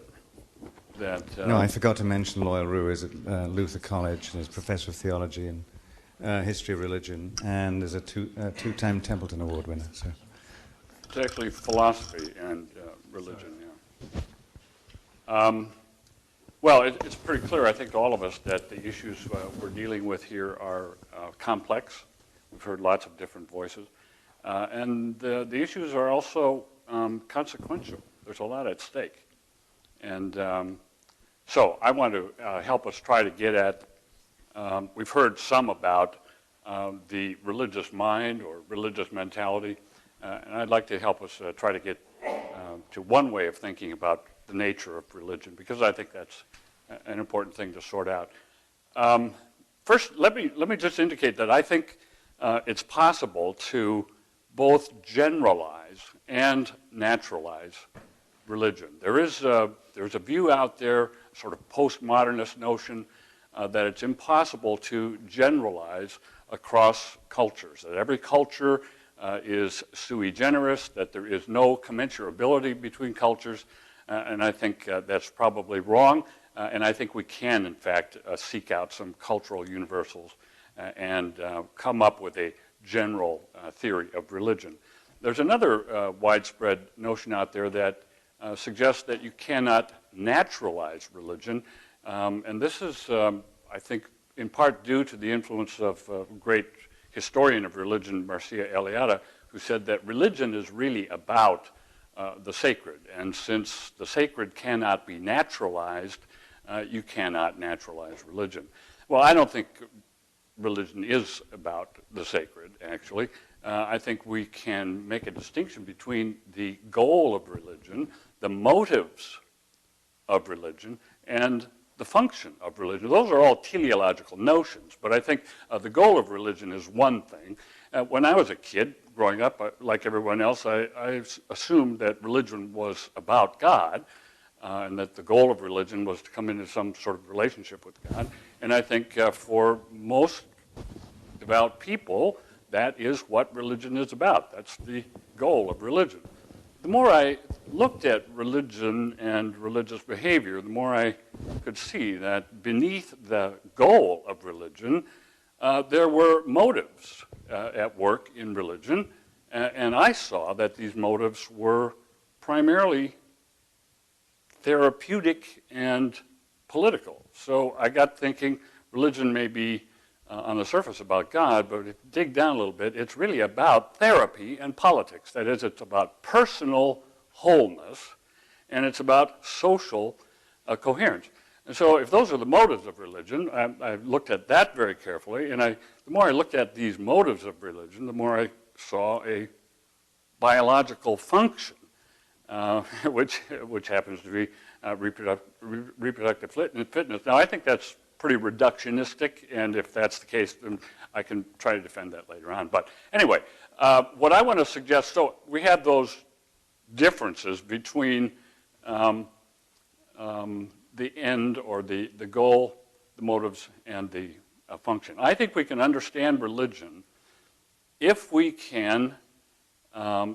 No, I forgot to mention Loyal Rue is at Luther College, and is professor of theology and history of religion, and is a two-time Templeton Award winner. So. It's actually philosophy and religion, yeah. Well, it's pretty clear, I think, to all of us that the issues we're dealing with here are complex. We've heard lots of different voices. And the issues are also consequential. There's a lot at stake. And so I want to help us try to get at, we've heard some about the religious mind or religious mentality, and I'd like to help us try to get to one way of thinking about the nature of religion, because I think that's an important thing to sort out. First, let me just indicate that I think it's possible to both generalize and naturalize religion. There's a view out there, sort of postmodernist notion, that it's impossible to generalize across cultures, that every culture is sui generis, that there is no commensurability between cultures, and I think that's probably wrong, and I think we can, in fact, seek out some cultural universals and come up with a general theory of religion. There's another widespread notion out there that suggests that you cannot naturalize religion, and this is, I think, in part due to the influence of a great historian of religion, Mircea Eliade, who said that religion is really about the sacred, and since the sacred cannot be naturalized, you cannot naturalize religion. Well, I don't think religion is about the sacred, actually. I think we can make a distinction between the goal of religion, the motives of religion, and the function of religion. Those are all teleological notions, but I think the goal of religion is one thing. When I was a kid, growing up, like everyone else, I assumed that religion was about God, and that the goal of religion was to come into some sort of relationship with God. And I think for most devout people, that is what religion is about. That's the goal of religion. The more I looked at religion and religious behavior, the more I could see that beneath the goal of religion, there were motives at work in religion, and I saw that these motives were primarily therapeutic and political. So I got thinking religion may be on the surface about God, but if you dig down a little bit, it's really about therapy and politics. That is, it's about personal wholeness, and it's about social coherence. And so if those are the motives of religion, I looked at that very carefully, and the more I looked at these motives of religion, the more I saw a biological function, which happens to be reproductive fitness. Now, I think that's pretty reductionistic, and if that's the case, then I can try to defend that later on. But anyway, what I want to suggest, so we have those differences between the end or the goal, the motives, and the function. I think we can understand religion if we can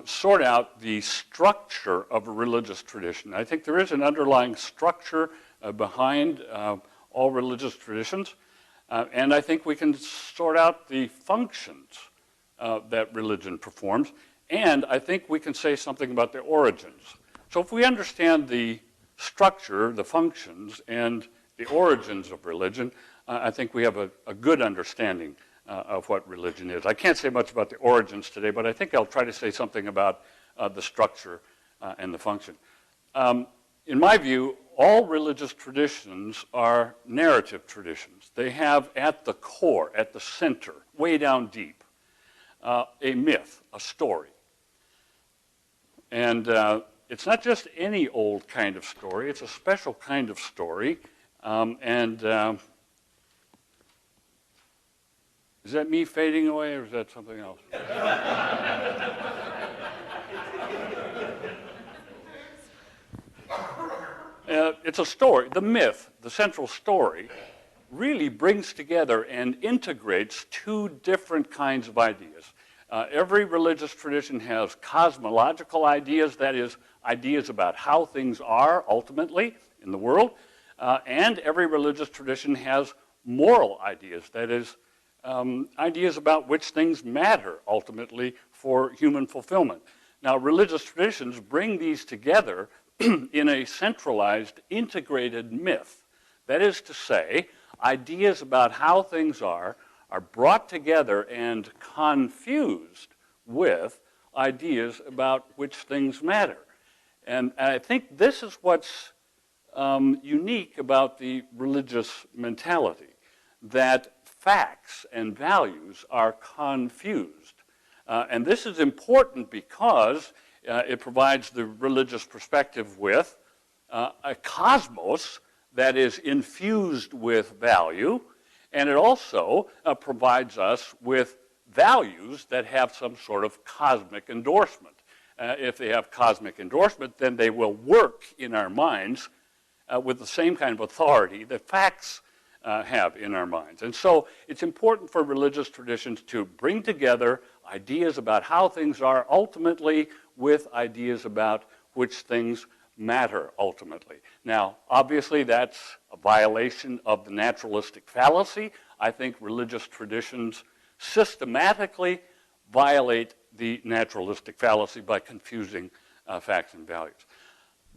sort out the structure of a religious tradition. I think there is an underlying structure behind all religious traditions, and I think we can sort out the functions that religion performs, and I think we can say something about the origins. So if we understand the structure, the functions, and the origins of religion, I think we have a good understanding of what religion is. I can't say much about the origins today, but I think I'll try to say something about the structure and the function. In my view, all religious traditions are narrative traditions. They have at the core, at the center, way down deep, a myth, a story. And it's not just any old kind of story, it's a special kind of story. Is that me fading away, or is that something else? It's a story. The myth, the central story, really brings together and integrates two different kinds of ideas. Every religious tradition has cosmological ideas, that is, ideas about how things are ultimately in the world, and every religious tradition has moral ideas, that is, ideas about which things matter ultimately for human fulfillment. Now, religious traditions bring these together in a centralized, integrated myth. That is to say, ideas about how things are brought together and confused with ideas about which things matter. And I think this is what's unique about the religious mentality, that facts and values are confused. And this is important because it provides the religious perspective with a cosmos that is infused with value, and it also provides us with values that have some sort of cosmic endorsement. If they have cosmic endorsement, then they will work in our minds with the same kind of authority that facts have in our minds. And so it's important for religious traditions to bring together ideas about how things are ultimately with ideas about which things matter ultimately. Now, obviously, that's a violation of the naturalistic fallacy. I think religious traditions systematically violate the naturalistic fallacy by confusing facts and values.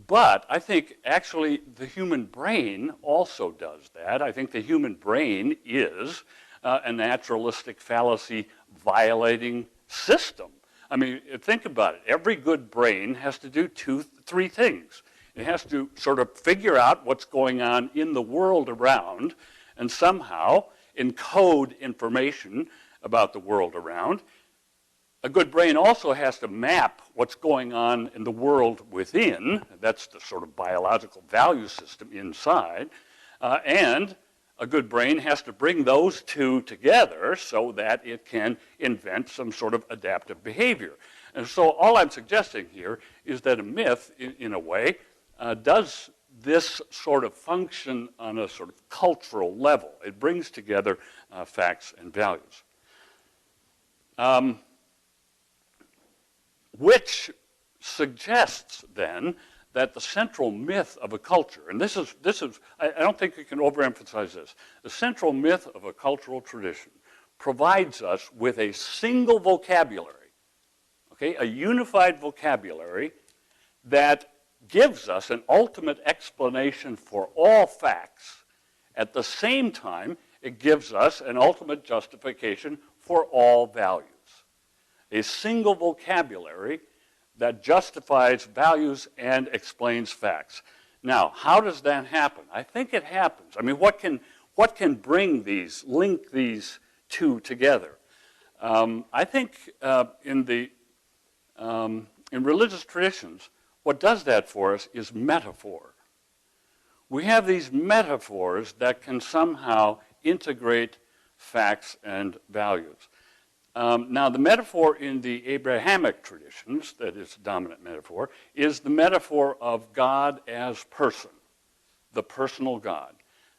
But I think actually the human brain also does that. I think the human brain is a naturalistic fallacy violating system. I mean, think about it. Every good brain has to do three things. It has to sort of figure out what's going on in the world around and somehow encode information about the world around. A good brain also has to map what's going on in the world within. That's the sort of biological value system inside. And a good brain has to bring those two together so that it can invent some sort of adaptive behavior. And so all I'm suggesting here is that a myth, in a way, does this sort of function on a sort of cultural level. It brings together facts and values. Which suggests then that the central myth of a culture, and this is I don't think we can overemphasize this, the central myth of a cultural tradition provides us with a single vocabulary, okay, a unified vocabulary that gives us an ultimate explanation for all facts. At the same time, it gives us an ultimate justification for all values. A single vocabulary that justifies values and explains facts. Now, how does that happen? I think it happens. I mean, what can bring these, link these two together? I think in religious traditions, what does that for us is metaphor. We have these metaphors that can somehow integrate facts and values. Now, the metaphor in the Abrahamic traditions, that is the dominant metaphor, is the metaphor of God as person, the personal God.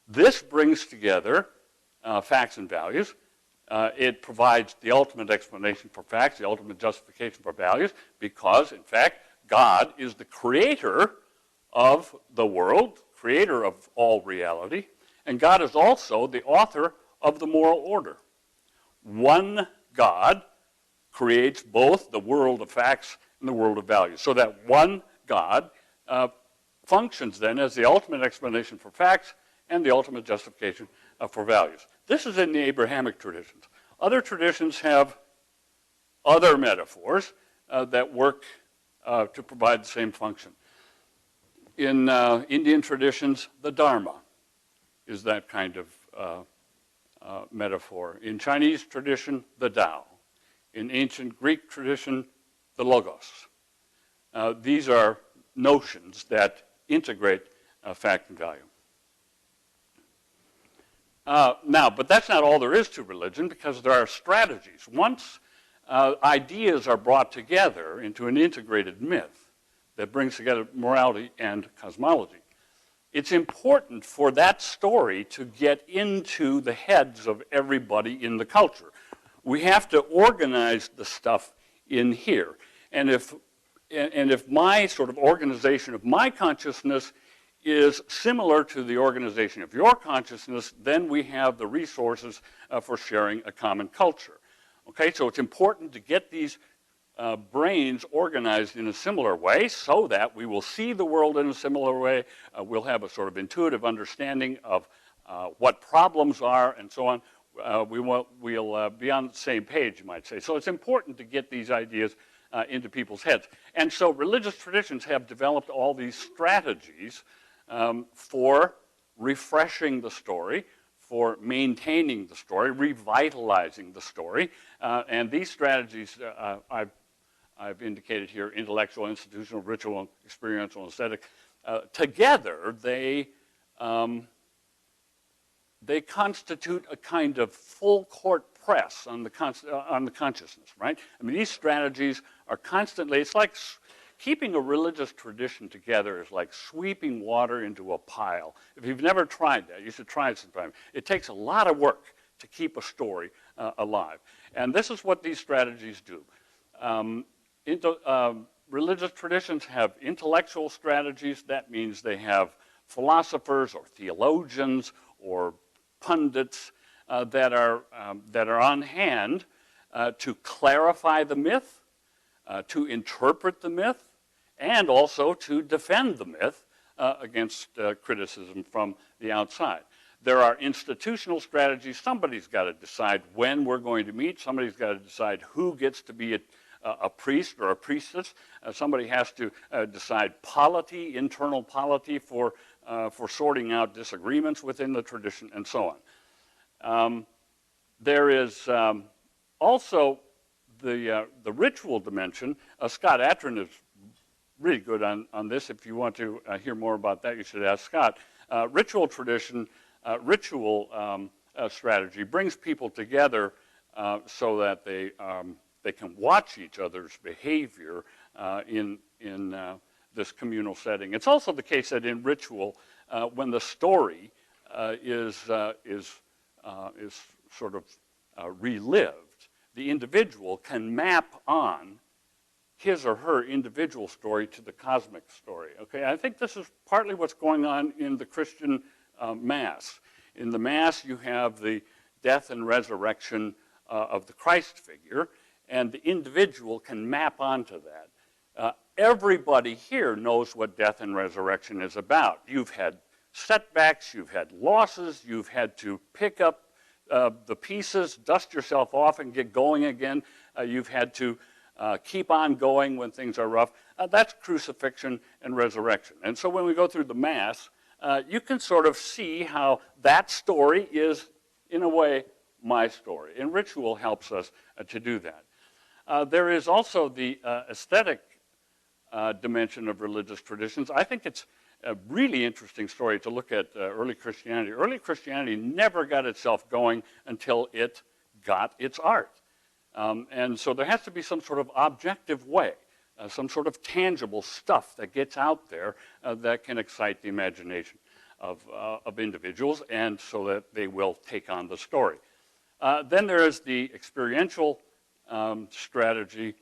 This brings together facts and values. It provides the ultimate explanation for facts, the ultimate justification for values, because, in fact, God is the creator of the world, creator of all reality, and God is also the author of the moral order. One God creates both the world of facts and the world of values. So that one God functions then as the ultimate explanation for facts and the ultimate justification for values. This is in the Abrahamic traditions. Other traditions have other metaphors that work to provide the same function. In Indian traditions, the Dharma is that kind of metaphor. In Chinese tradition, the Tao. In ancient Greek tradition, the Logos. These are notions that integrate fact and value. Now, but that's not all there is to religion, because there are strategies. Once ideas are brought together into an integrated myth that brings together morality and cosmology, it's important for that story to get into the heads of everybody in the culture. We have to organize the stuff in here. And if my sort of organization of my consciousness is similar to the organization of your consciousness, then we have the resources for sharing a common culture. Okay, so it's important to get these brains organized in a similar way so that we will see the world in a similar way. We'll have a sort of intuitive understanding of what problems are and so on. We'll be on the same page, you might say. So it's important to get these ideas into people's heads. And so religious traditions have developed all these strategies for refreshing the story, for maintaining the story, revitalizing the story. And these strategies I've indicated here: intellectual, institutional, ritual, experiential, and aesthetic. Together, they constitute a kind of full court press on the consciousness, right? I mean, these strategies are constantly, it's like keeping a religious tradition together is like sweeping water into a pile. If you've never tried that, you should try it sometime. It takes a lot of work to keep a story alive. And this is what these strategies do. Religious traditions have intellectual strategies. That means they have philosophers or theologians or pundits that are on hand to clarify the myth, to interpret the myth, and also to defend the myth against criticism from the outside. There are institutional strategies. Somebody's got to decide when we're going to meet. Somebody's got to decide who gets to be a priest or a priestess. Somebody has to decide polity, internal polity for sorting out disagreements within the tradition, and so on. There is also the ritual dimension. Scott Atran is really good on this. If you want to hear more about that, you should ask Scott. Ritual tradition, ritual strategy brings people together so that they can watch each other's behavior in this communal setting. It's also the case that in ritual, when the story is sort of relived, the individual can map on his or her individual story to the cosmic story. Okay, I think this is partly what's going on in the Christian Mass. In the Mass, you have the death and resurrection of the Christ figure, and the individual can map onto that. Everybody here knows what death and resurrection is about. You've had setbacks, you've had losses, you've had to pick up the pieces, dust yourself off, and get going again. You've had to keep on going when things are rough. That's crucifixion and resurrection. And so when we go through the Mass, you can sort of see how that story is, in a way, my story. And ritual helps us to do that. There is also the aesthetic dimension of religious traditions. I think it's a really interesting story to look at early Christianity. Early Christianity never got itself going until it got its art. And so there has to be some sort of objective way, some sort of tangible stuff that gets out there that can excite the imagination of individuals, and so that they will take on the story. Then there is the experiential strategy.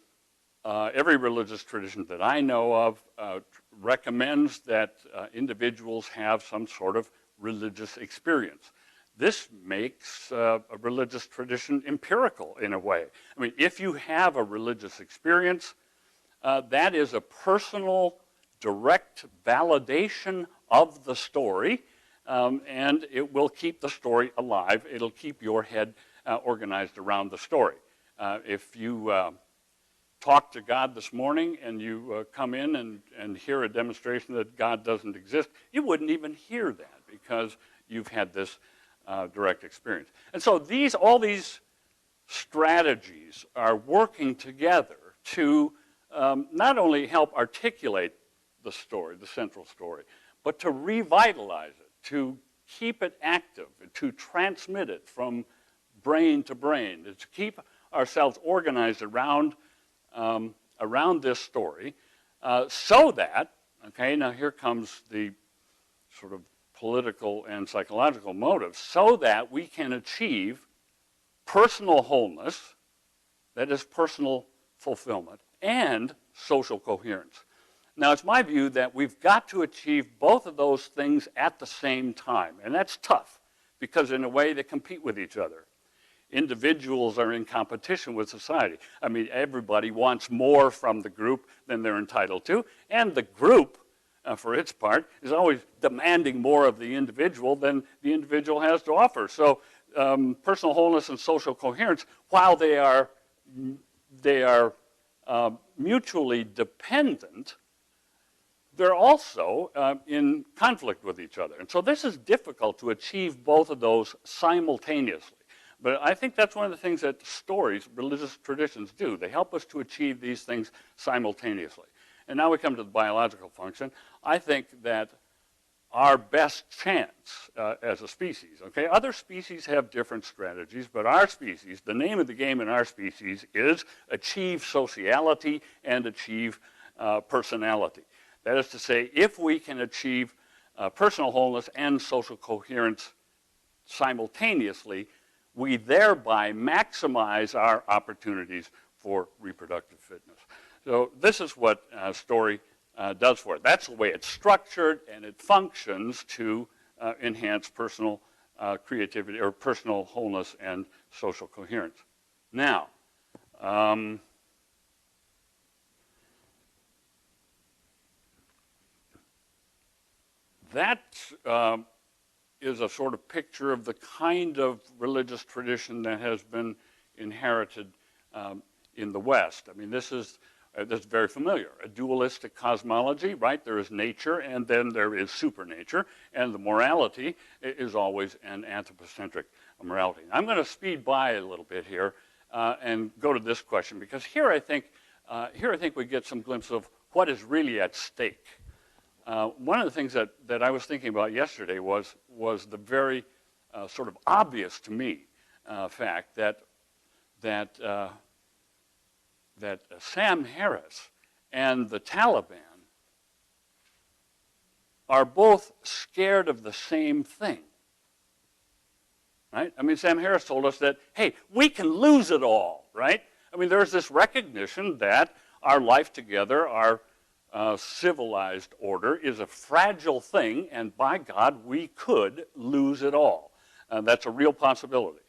Every religious tradition that I know of recommends that individuals have some sort of religious experience. This makes a religious tradition empirical in a way. I mean, if you have a religious experience, that is a personal, direct validation of the story, and it will keep the story alive. It'll keep your head organized around the story. If you talk to God this morning and you come in and hear a demonstration that God doesn't exist, you wouldn't even hear that because you've had this direct experience. And so all these strategies are working together to not only help articulate the story, the central story, but to revitalize it, to keep it active, to transmit it from brain to brain, to keep ourselves organized around this story, so that, okay, now here comes the sort of political and psychological motives, so that we can achieve personal wholeness, that is personal fulfillment, and social coherence. Now, it's my view that we've got to achieve both of those things at the same time, and that's tough, because in a way they compete with each other. Individuals are in competition with society. I mean, everybody wants more from the group than they're entitled to, and the group, for its part, is always demanding more of the individual than the individual has to offer. So personal wholeness and social coherence, while they are mutually dependent, they're also in conflict with each other. And so this is difficult to achieve both of those simultaneously. But I think that's one of the things that stories, religious traditions do. They help us to achieve these things simultaneously. And now we come to the biological function. I think that our best chance as a species, okay, other species have different strategies, but our species, the name of the game in our species is achieve sociality and achieve personality. That is to say, if we can achieve personal wholeness and social coherence simultaneously, we thereby maximize our opportunities for reproductive fitness. So this is what story does for it. That's the way it's structured, and it functions to enhance personal creativity or personal wholeness and social coherence. Now, that is a sort of picture of the kind of religious tradition that has been inherited in the West. I mean, this is very familiar. A dualistic cosmology, right? There is nature, and then there is supernature, and the morality is always an anthropocentric morality. I'm going to speed by a little bit here and go to this question, because here I think we get some glimpse of what is really at stake. One of the things that I was thinking about yesterday was the very sort of obvious to me fact that Sam Harris and the Taliban are both scared of the same thing. Right? I mean, Sam Harris told us that, hey, we can lose it all, right? I mean, there's this recognition that our life together, our civilized order, is a fragile thing, and by God, we could lose it all. That's a real possibility.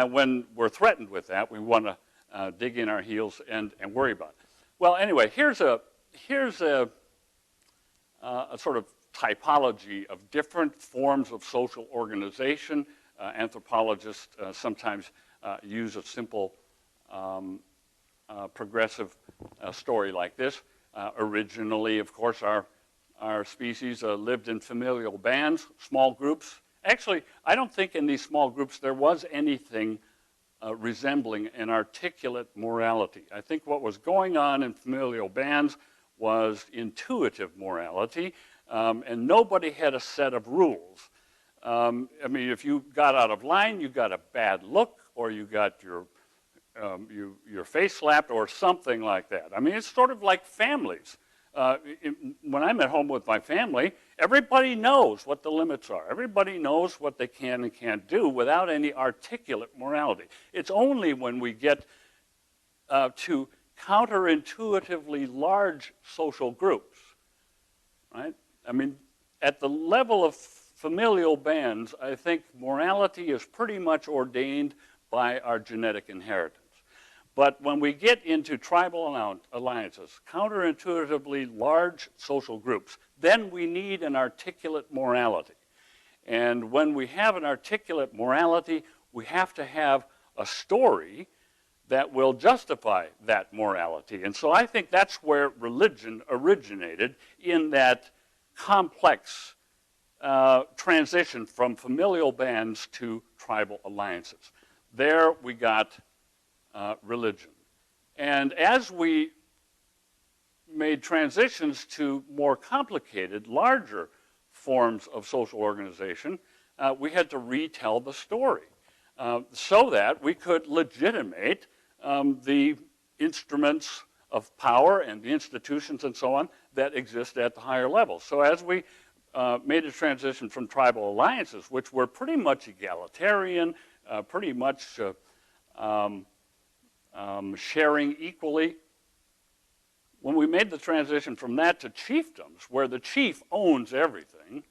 When we're threatened with that, we want to dig in our heels and worry about it. Well, anyway, here's a sort of typology of different forms of social organization. Anthropologists sometimes use a simple progressive story like this. Originally, of course, our species lived in familial bands, small groups. Actually, I don't think in these small groups there was anything resembling an articulate morality. I think what was going on in familial bands was intuitive morality, and nobody had a set of rules. I mean, if you got out of line, you got a bad look, or you got your face slapped, or something like that. I mean, it's sort of like families. When I'm at home with my family, everybody knows what the limits are. Everybody knows what they can and can't do without any articulate morality. It's only when we get to counterintuitively large social groups, right? I mean, at the level of familial bands, I think morality is pretty much ordained by our genetic inheritance. But when we get into tribal alliances, counterintuitively large social groups, then we need an articulate morality. And when we have an articulate morality, we have to have a story that will justify that morality. And so I think that's where religion originated, in that complex transition from familial bands to tribal alliances. There we got religion. And as we made transitions to more complicated, larger forms of social organization, we had to retell the story so that we could legitimate the instruments of power and the institutions and so on that exist at the higher levels. So as we made a transition from tribal alliances, which were pretty much egalitarian, pretty much sharing equally, when we made the transition from that to chiefdoms, where the chief owns everything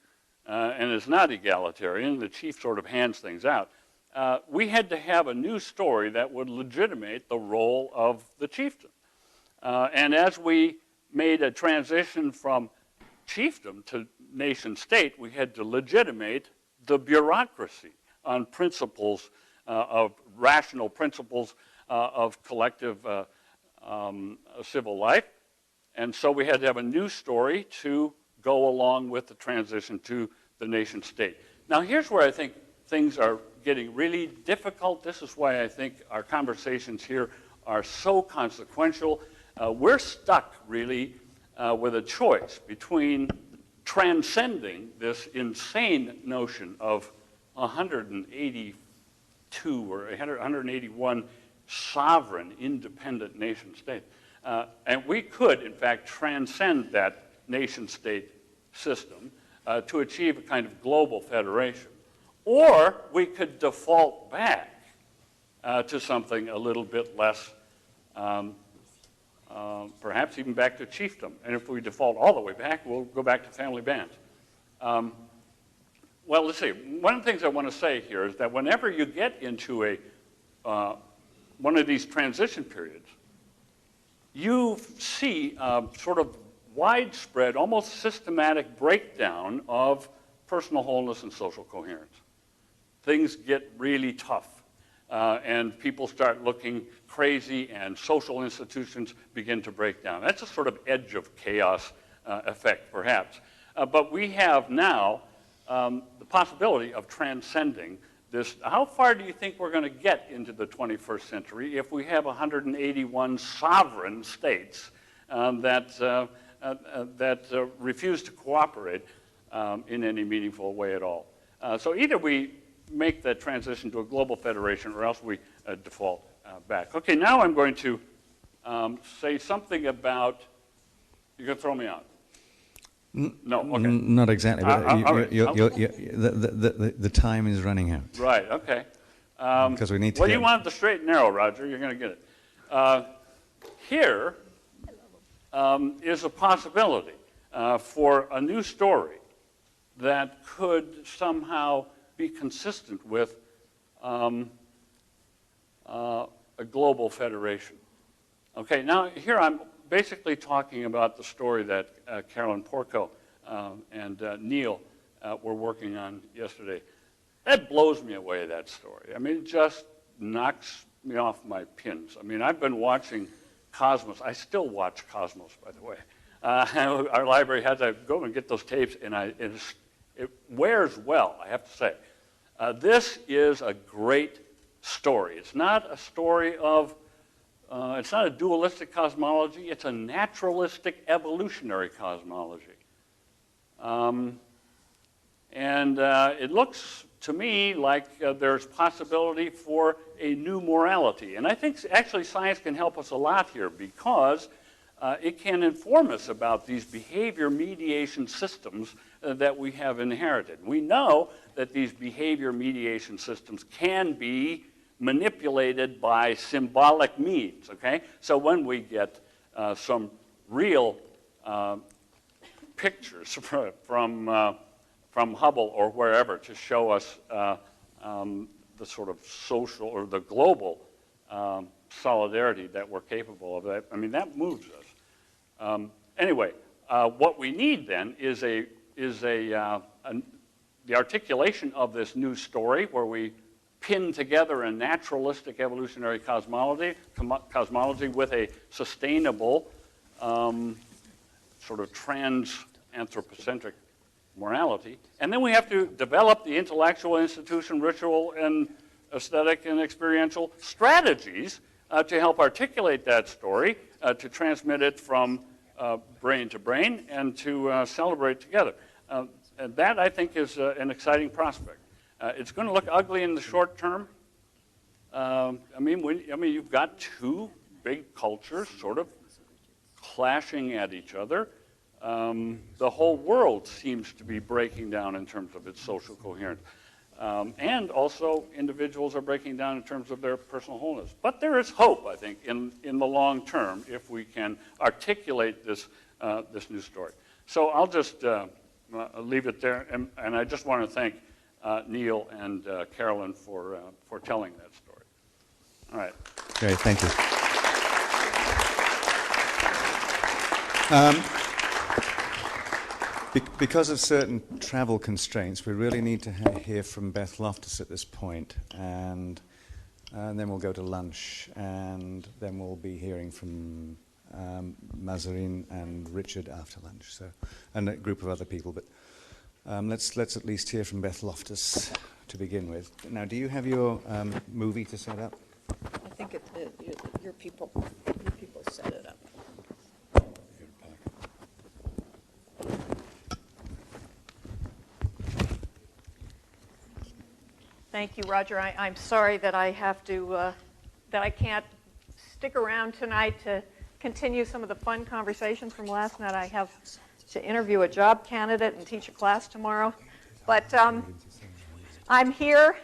and is not egalitarian, the chief sort of hands things out, we had to have a new story that would legitimate the role of the chieftain. And as we made a transition from chiefdom to nation state, we had to legitimate the bureaucracy on principles of rational principles of collective civil life. And so we had to have a new story to go along with the transition to the nation state. Now here's where I think things are getting really difficult. This is why I think our conversations here are so consequential. We're stuck really with a choice between transcending this insane notion of 182 or 181 sovereign, independent nation states. And we could, in fact, transcend that nation-state system to achieve a kind of global federation. Or we could default back to something a little bit less, perhaps even back to chiefdom. And if we default all the way back, we'll go back to family bands. Well, let's see. One of the things I want to say here is that whenever you get into one of these transition periods, you see sort of widespread, almost systematic breakdown of personal wholeness and social coherence. Things get really tough, and people start looking crazy, and social institutions begin to break down. That's a sort of edge of chaos effect, perhaps. But we have now the possibility of transcending this. How far do you think we're going to get into the 21st century if we have 181 sovereign states that refuse to cooperate in any meaningful way at all? So either we make that transition to a global federation, or else we default back. Okay, now I'm going to say something about, you're going to throw me out. No, okay. Not exactly, but all right. the time is running out. Right, okay. Because we need to Well, get... you wanted the straight and narrow, Roger. You're going to get it. Here is a possibility for a new story that could somehow be consistent with a global federation. Okay, now here I'm basically talking about the story that Carolyn Porco and Neil were working on yesterday. That blows me away, that story. I mean, it just knocks me off my pins. I mean, I've been watching Cosmos. I still watch Cosmos, by the way. Our library had to go and get those tapes, and it wears well, I have to say. This is a great story. It's not a story of, it's not a dualistic cosmology. It's a naturalistic evolutionary cosmology. It looks to me like there's possibility for a new morality. And I think actually science can help us a lot here because it can inform us about these behavior mediation systems that we have inherited. We know that these behavior mediation systems can be manipulated by symbolic means, okay? So when we get some real pictures from Hubble or wherever to show us the sort of social or the global solidarity that we're capable of. I mean, that moves us. Anyway, what we need then is the articulation of this new story where we pin together a naturalistic evolutionary cosmology with a sustainable sort of trans-anthropocentric morality. And then we have to develop the intellectual, institution, ritual, and aesthetic and experiential strategies to help articulate that story, to transmit it from brain to brain, and to celebrate together. And that, I think, is an exciting prospect. It's going to look ugly in the short term. I mean, you've got two big cultures sort of clashing at each other. The whole world seems to be breaking down in terms of its social coherence. And also, individuals are breaking down in terms of their personal wholeness. But there is hope, I think, in the long term if we can articulate this new story. So I'll just leave it there. And I just want to thank Neil and Carolyn for telling that story. All right. Great, thank you. Because of certain travel constraints, we really need to hear from Beth Loftus at this point, and then we'll go to lunch, and then we'll be hearing from Mazarine and Richard after lunch, so, and a group of other people. But let's at least hear from Beth Loftus to begin with. Now, do you have your movie to set up? I think your people set it up. Thank you, Roger. I'm sorry that I have to, that I can't stick around tonight to continue some of the fun conversations from last night. I have to interview a job candidate and teach a class tomorrow. But I'm here.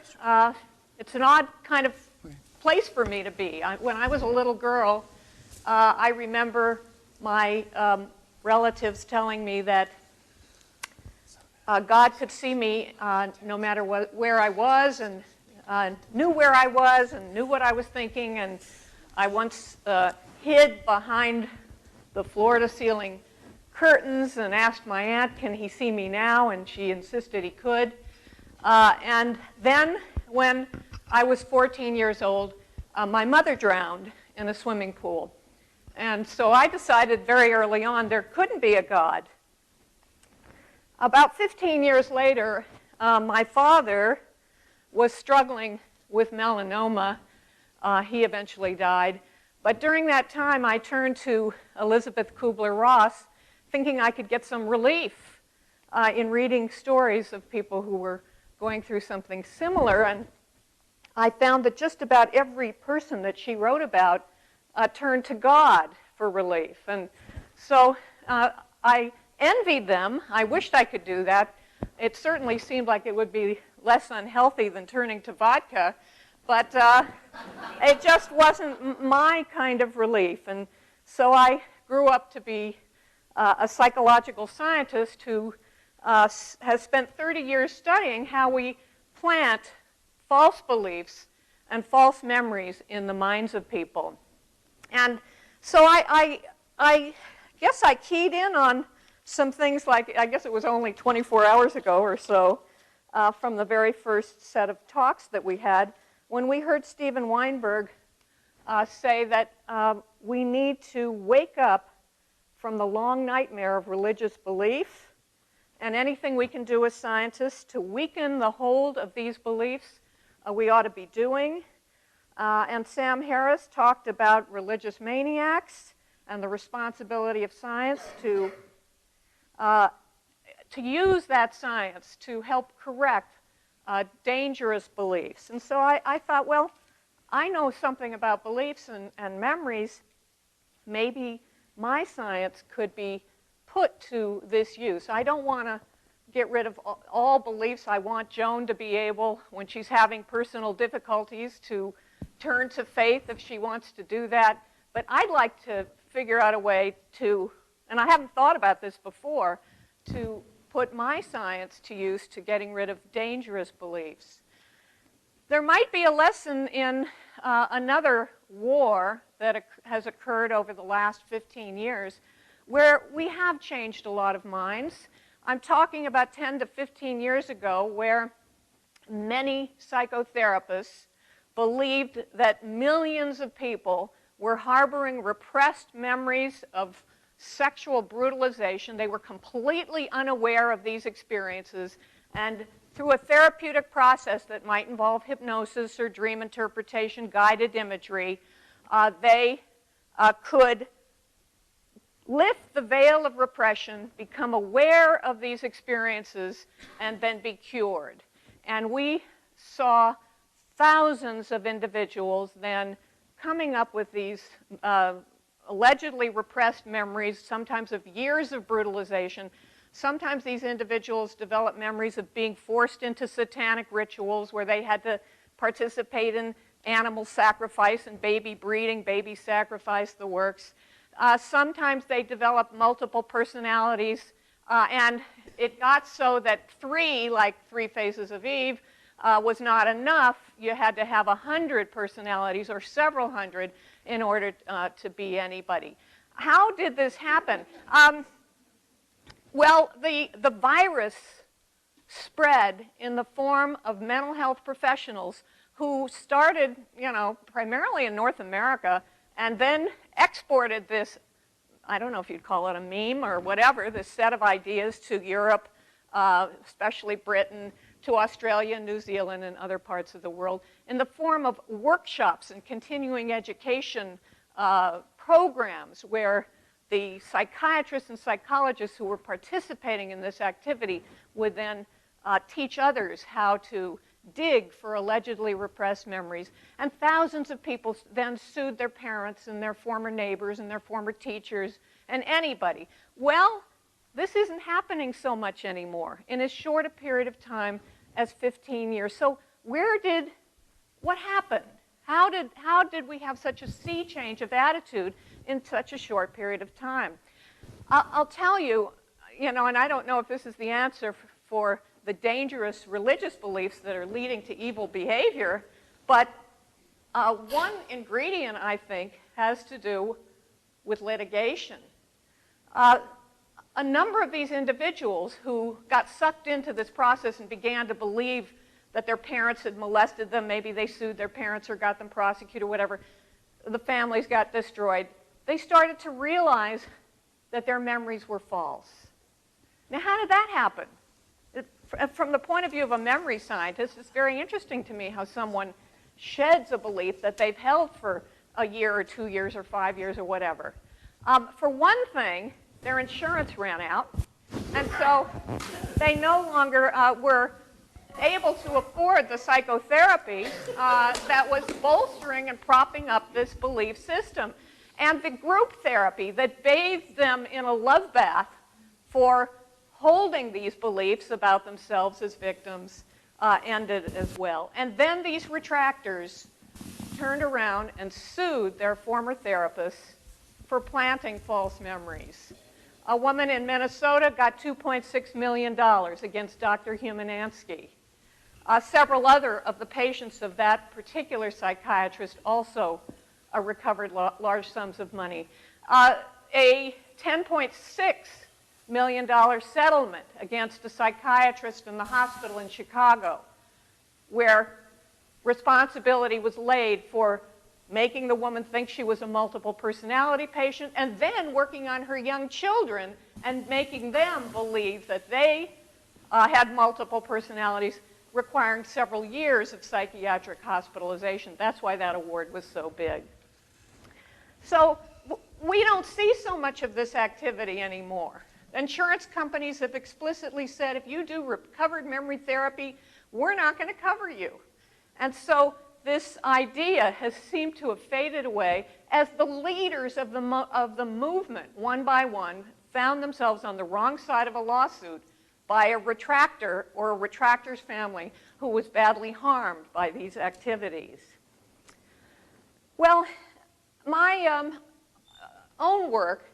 It's an odd kind of place for me to be. When I was a little girl, I remember my relatives telling me that God could see me no matter where I was, and knew where I was and knew what I was thinking. And I once hid behind the floor-to-ceiling curtains and asked my aunt, can he see me now? And she insisted he could. And then when I was 14 years old, my mother drowned in a swimming pool. And so I decided very early on there couldn't be a God. About 15 years later, my father was struggling with melanoma. He eventually died. But during that time, I turned to Elizabeth Kubler-Ross, thinking I could get some relief in reading stories of people who were going through something similar. And I found that just about every person that she wrote about turned to God for relief. And so I envied them. I wished I could do that. It certainly seemed like it would be less unhealthy than turning to vodka, but it just wasn't my kind of relief. And so I grew up to be a psychological scientist who has spent 30 years studying how we plant false beliefs and false memories in the minds of people. And so I guess I keyed in on some things like, I guess it was only 24 hours ago or so, from the very first set of talks that we had, when we heard Steven Weinberg say that we need to wake up from the long nightmare of religious belief, and anything we can do as scientists to weaken the hold of these beliefs we ought to be doing. And Sam Harris talked about religious maniacs and the responsibility of science to use that science to help correct dangerous beliefs. And so I thought, well, I know something about beliefs and memories. Maybe my science could be put to this use. I don't want to get rid of all beliefs. I want Joan to be able, when she's having personal difficulties, to turn to faith if she wants to do that. But I'd like to figure out a way to, and I haven't thought about this before, to put my science to use to getting rid of dangerous beliefs. There might be a lesson in another war that has occurred over the last 15 years where we have changed a lot of minds. I'm talking about 10 to 15 years ago where many psychotherapists believed that millions of people were harboring repressed memories of sexual brutalization. They were completely unaware of these experiences, and through a therapeutic process that might involve hypnosis or dream interpretation, guided imagery, they could lift the veil of repression, become aware of these experiences, and then be cured. And we saw thousands of individuals then coming up with these allegedly repressed memories, sometimes of years of brutalization. Sometimes these individuals develop memories of being forced into satanic rituals where they had to participate in animal sacrifice and baby breeding, baby sacrifice, the works. Sometimes they develop multiple personalities, and it got so that three, like 3 Faces of Eve, was not enough. You had to have 100 personalities or several hundred in order to be anybody. How did this happen? Well, the virus spread in the form of mental health professionals who started, primarily in North America, and then exported this, I don't know if you'd call it a meme or whatever, this set of ideas to Europe, especially Britain, to Australia, New Zealand, and other parts of the world in the form of workshops and continuing education programs where the psychiatrists and psychologists who were participating in this activity would then teach others how to dig for allegedly repressed memories. And thousands of people then sued their parents and their former neighbors and their former teachers and anybody. Well, this isn't happening so much anymore in as short a period of time as 15 years. So what happened? How did we have such a sea change of attitude in such a short period of time? I'll tell you, and I don't know if this is the answer for the dangerous religious beliefs that are leading to evil behavior, but one ingredient, I think, has to do with litigation. A number of these individuals who got sucked into this process and began to believe that their parents had molested them, maybe they sued their parents or got them prosecuted, whatever, the families got destroyed, they started to realize that their memories were false. Now, how did that happen? From the point of view of a memory scientist, it's very interesting to me how someone sheds a belief that they've held for a year or 2 years or 5 years or whatever. For one thing, their insurance ran out, and so they no longer were able to afford the psychotherapy that was bolstering and propping up this belief system. And the group therapy that bathed them in a love bath for holding these beliefs about themselves as victims ended as well. And then these retractors turned around and sued their former therapists for planting false memories. A woman in Minnesota got $2.6 million against Dr. Humanansky. Several other of the patients of that particular psychiatrist also recovered large sums of money. A $10.6 million settlement against a psychiatrist in the hospital in Chicago, where responsibility was laid for making the woman think she was a multiple personality patient, and then working on her young children and making them believe that they had multiple personalities, requiring several years of psychiatric hospitalization. That's why that award was so big. So we don't see so much of this activity anymore. Insurance companies have explicitly said, if you do recovered memory therapy, we're not going to cover you. And so this idea has seemed to have faded away as the leaders of the movement, one by one, found themselves on the wrong side of a lawsuit by a retractor or a retractor's family who was badly harmed by these activities. Well, my own work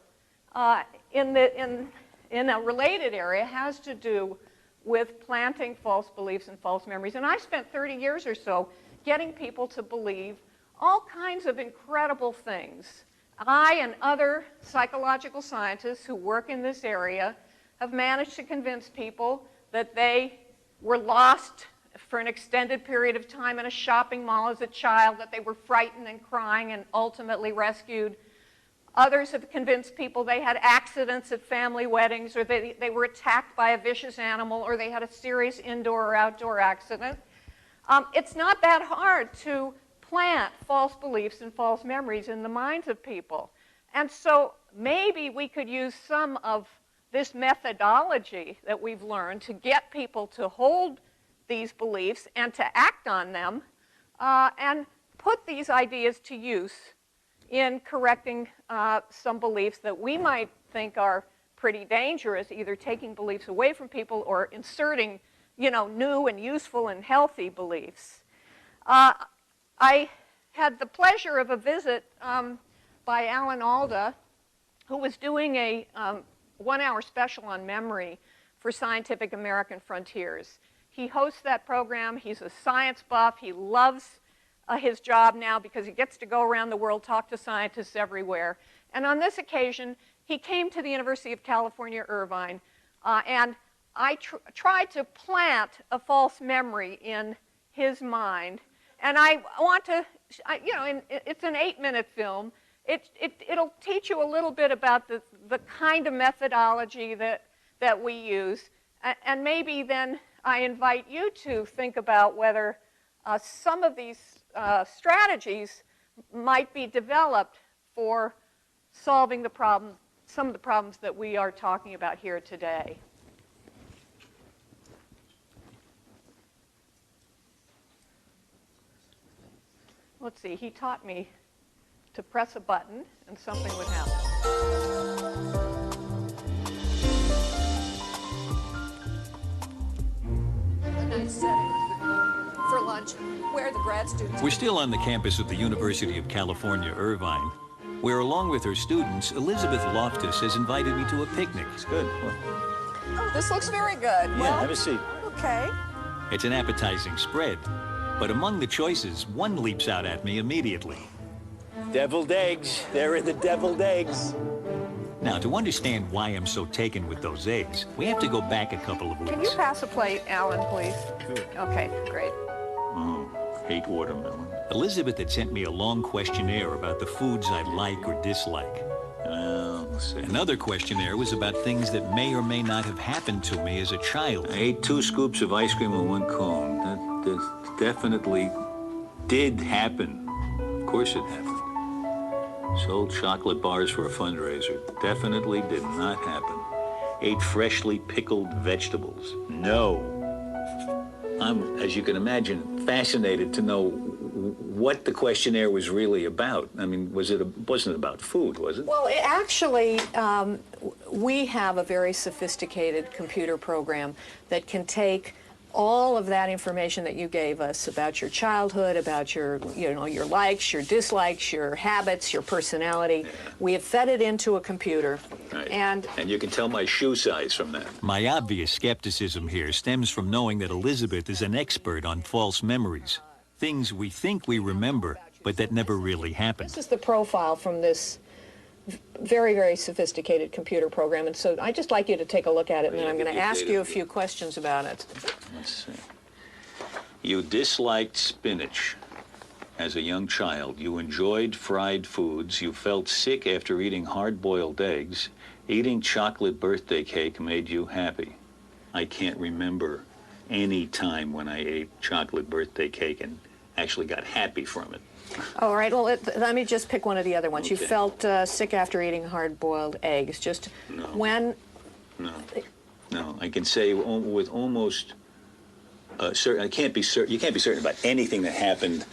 in a related area has to do with planting false beliefs and false memories. And I spent 30 years or so getting people to believe all kinds of incredible things. I and other psychological scientists who work in this area have managed to convince people that they were lost for an extended period of time in a shopping mall as a child, that they were frightened and crying and ultimately rescued. Others have convinced people they had accidents at family weddings, or they were attacked by a vicious animal, or they had a serious indoor or outdoor accident. It's not that hard to plant false beliefs and false memories in the minds of people. And so maybe we could use some of this methodology that we've learned to get people to hold these beliefs and to act on them and put these ideas to use in correcting some beliefs that we might think are pretty dangerous, either taking beliefs away from people or inserting, new and useful and healthy beliefs. I had the pleasure of a visit by Alan Alda, who was doing a one-hour special on memory for Scientific American Frontiers. He hosts that program. He's a science buff. He loves his job now because he gets to go around the world, talk to scientists everywhere. And on this occasion, he came to the University of California, Irvine, and I tried to plant a false memory in his mind. And I want to, it's an 8-minute film. It'll teach you a little bit about the kind of methodology that we use. And maybe then I invite you to think about whether some of these strategies might be developed for solving some of the problems that we are talking about here today. Let's see, he taught me to press a button and something would happen. A nice setting for lunch where the grad students... We're still on the campus of the University of California, Irvine, where along with her students, Elizabeth Loftus has invited me to a picnic. It's good. Oh, this looks very good. Yeah, well, have a seat. Okay. It's an appetizing spread, but among the choices, one leaps out at me immediately. Deviled eggs. There are the deviled eggs. Now, to understand why I'm so taken with those eggs, we have to go back a couple of weeks. Can you pass a plate, Alan, please? Sure. Okay, great. Hate watermelon. Elizabeth had sent me a long questionnaire about the foods I like or dislike. Another questionnaire was about things that may or may not have happened to me as a child. I ate 2 scoops of ice cream and 1 cone. That definitely did happen. Of course it happened. Sold chocolate bars for a fundraiser. Definitely did not happen. Ate freshly pickled vegetables. No. I'm, as you can imagine, fascinated to know what the questionnaire was really about. I mean, wasn't about food, was it? Well, actually, we have a very sophisticated computer program that can take all of that information that you gave us about your childhood, about your, your likes, your dislikes, your habits, your personality. We have fed it into a computer. Right. And you can tell my shoe size from that. My obvious skepticism here stems from knowing that Elizabeth is an expert on false memories. Things we think we remember, but that never really happened. this is the profile from this very, very sophisticated computer program. And so I'd just like you to take a look at it, and then I'm going to ask you a few questions about it. Let's see. You disliked spinach as a young child. You enjoyed fried foods. You felt sick after eating hard-boiled eggs. Eating chocolate birthday cake made you happy. I can't remember any time when I ate chocolate birthday cake and actually got happy from it. All right, well, let me just pick one of the other ones. Okay. You felt sick after eating hard-boiled eggs. Just No. when? No, I can say with almost certain. You can't be certain about anything that happened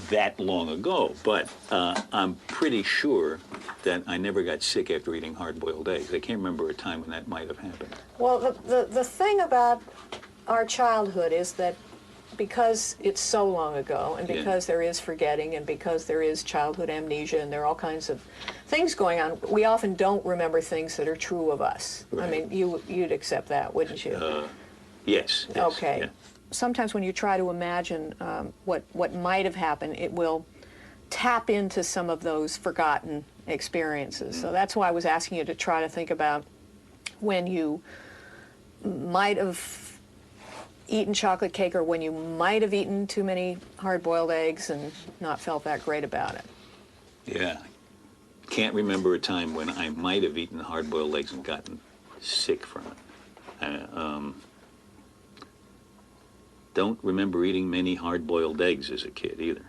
that long ago, but I'm pretty sure that I never got sick after eating hard-boiled eggs. I can't remember a time when that might have happened. Well, the thing about our childhood is that because it's so long ago, and because there is forgetting, and because there is childhood amnesia, and there are all kinds of things going on, we often don't remember things that are true of us. Right. I mean, you'd accept that, wouldn't you? Yes. Okay. Yeah. Sometimes when you try to imagine what might have happened, it will tap into some of those forgotten experiences. So that's why I was asking you to try to think about when you might have eaten chocolate cake, or when you might have eaten too many hard-boiled eggs and not felt that great about it. Yeah. Can't remember a time when I might have eaten hard-boiled eggs and gotten sick from it. Don't remember eating many hard-boiled eggs as a kid either.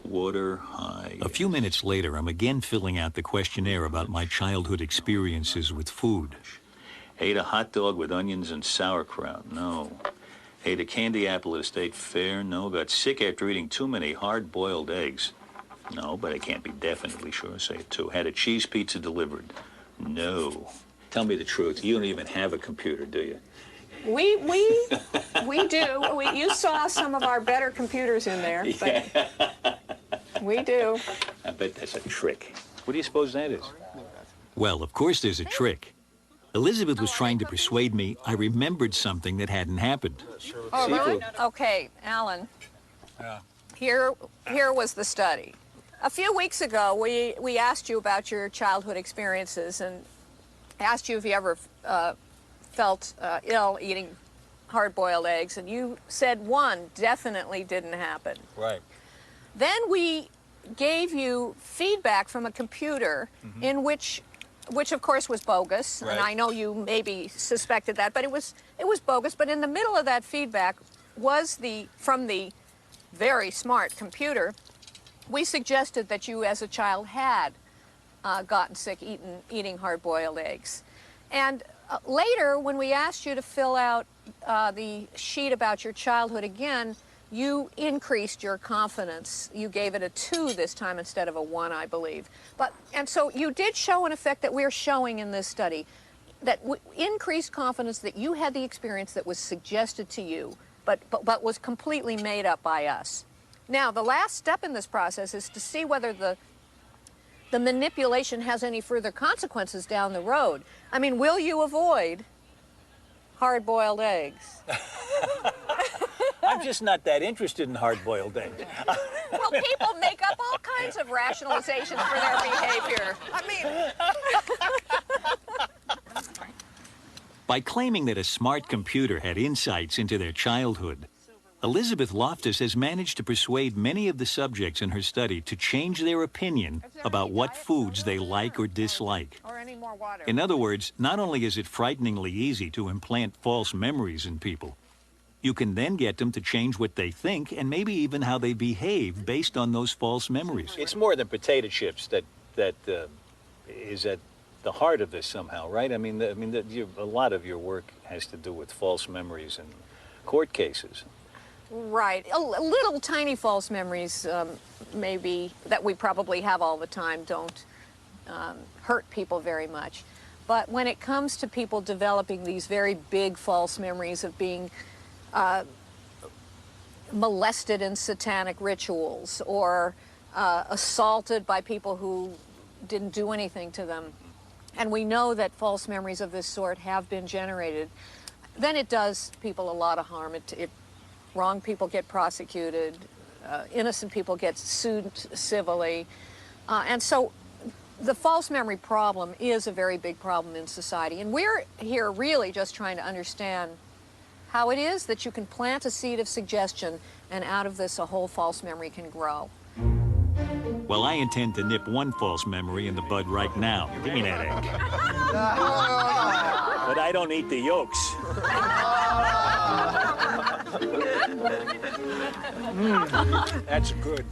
Water high. A few minutes later, I'm again filling out the questionnaire about my childhood experiences with food. Ate a hot dog with onions and sauerkraut. No. Ate a candy apple at a state fair. No. Got sick after eating too many hard-boiled eggs. No, but I can't be definitely sure. Say it too. Had a cheese pizza delivered. No. Tell me the truth. You don't even have a computer, do you? We do. You saw some of our better computers in there, but we do. I bet that's a trick. What do you suppose that is? Well, of course there's a trick. Elizabeth was trying to persuade me I remembered something that hadn't happened. Oh, really? Okay, Alan. Here was the study. A few weeks ago, we asked you about your childhood experiences and asked you if you ever felt ill eating hard-boiled eggs, and you said one definitely didn't happen. Right. Then we gave you feedback from a computer in which of course was bogus, Right. and I know you maybe suspected that, but it was bogus. But in the middle of that feedback was from the very smart computer. We suggested that you as a child had gotten sick eating hard-boiled eggs. And later, when we asked you to fill out the sheet about your childhood again, you increased your confidence. You gave it a 2 this time instead of a 1, I believe. And so you did show an effect that we're showing in this study, that increased confidence that you had the experience that was suggested to you, but was completely made up by us. Now, the last step in this process is to see whether the manipulation has any further consequences down the road. I mean, will you avoid hard-boiled eggs? I'm just not that interested in hard-boiled eggs. Well, people make up all kinds of rationalizations for their behavior. I mean... By claiming that a smart computer had insights into their childhood, Elizabeth Loftus has managed to persuade many of the subjects in her study to change their opinion about what foods they like or dislike. Or any more water. In other words, not only is it frighteningly easy to implant false memories in people, you can then get them to change what they think and maybe even how they behave based on those false memories. It's more than potato chips that is at the heart of this somehow, right? I mean, a lot of your work has to do with false memories in court cases. Right. Little tiny false memories, maybe, that we probably have all the time, don't hurt people very much. But when it comes to people developing these very big false memories of being molested in satanic rituals or assaulted by people who didn't do anything to them, and we know that false memories of this sort have been generated, then it does people a lot of harm. Wrong people get prosecuted, innocent people get sued civilly, and so the false memory problem is a very big problem in society, and we're here really just trying to understand how it is that you can plant a seed of suggestion, and out of this a whole false memory can grow. Well, I intend to nip one false memory in the bud right now. Give me that egg. But I don't eat the yolks. That's good.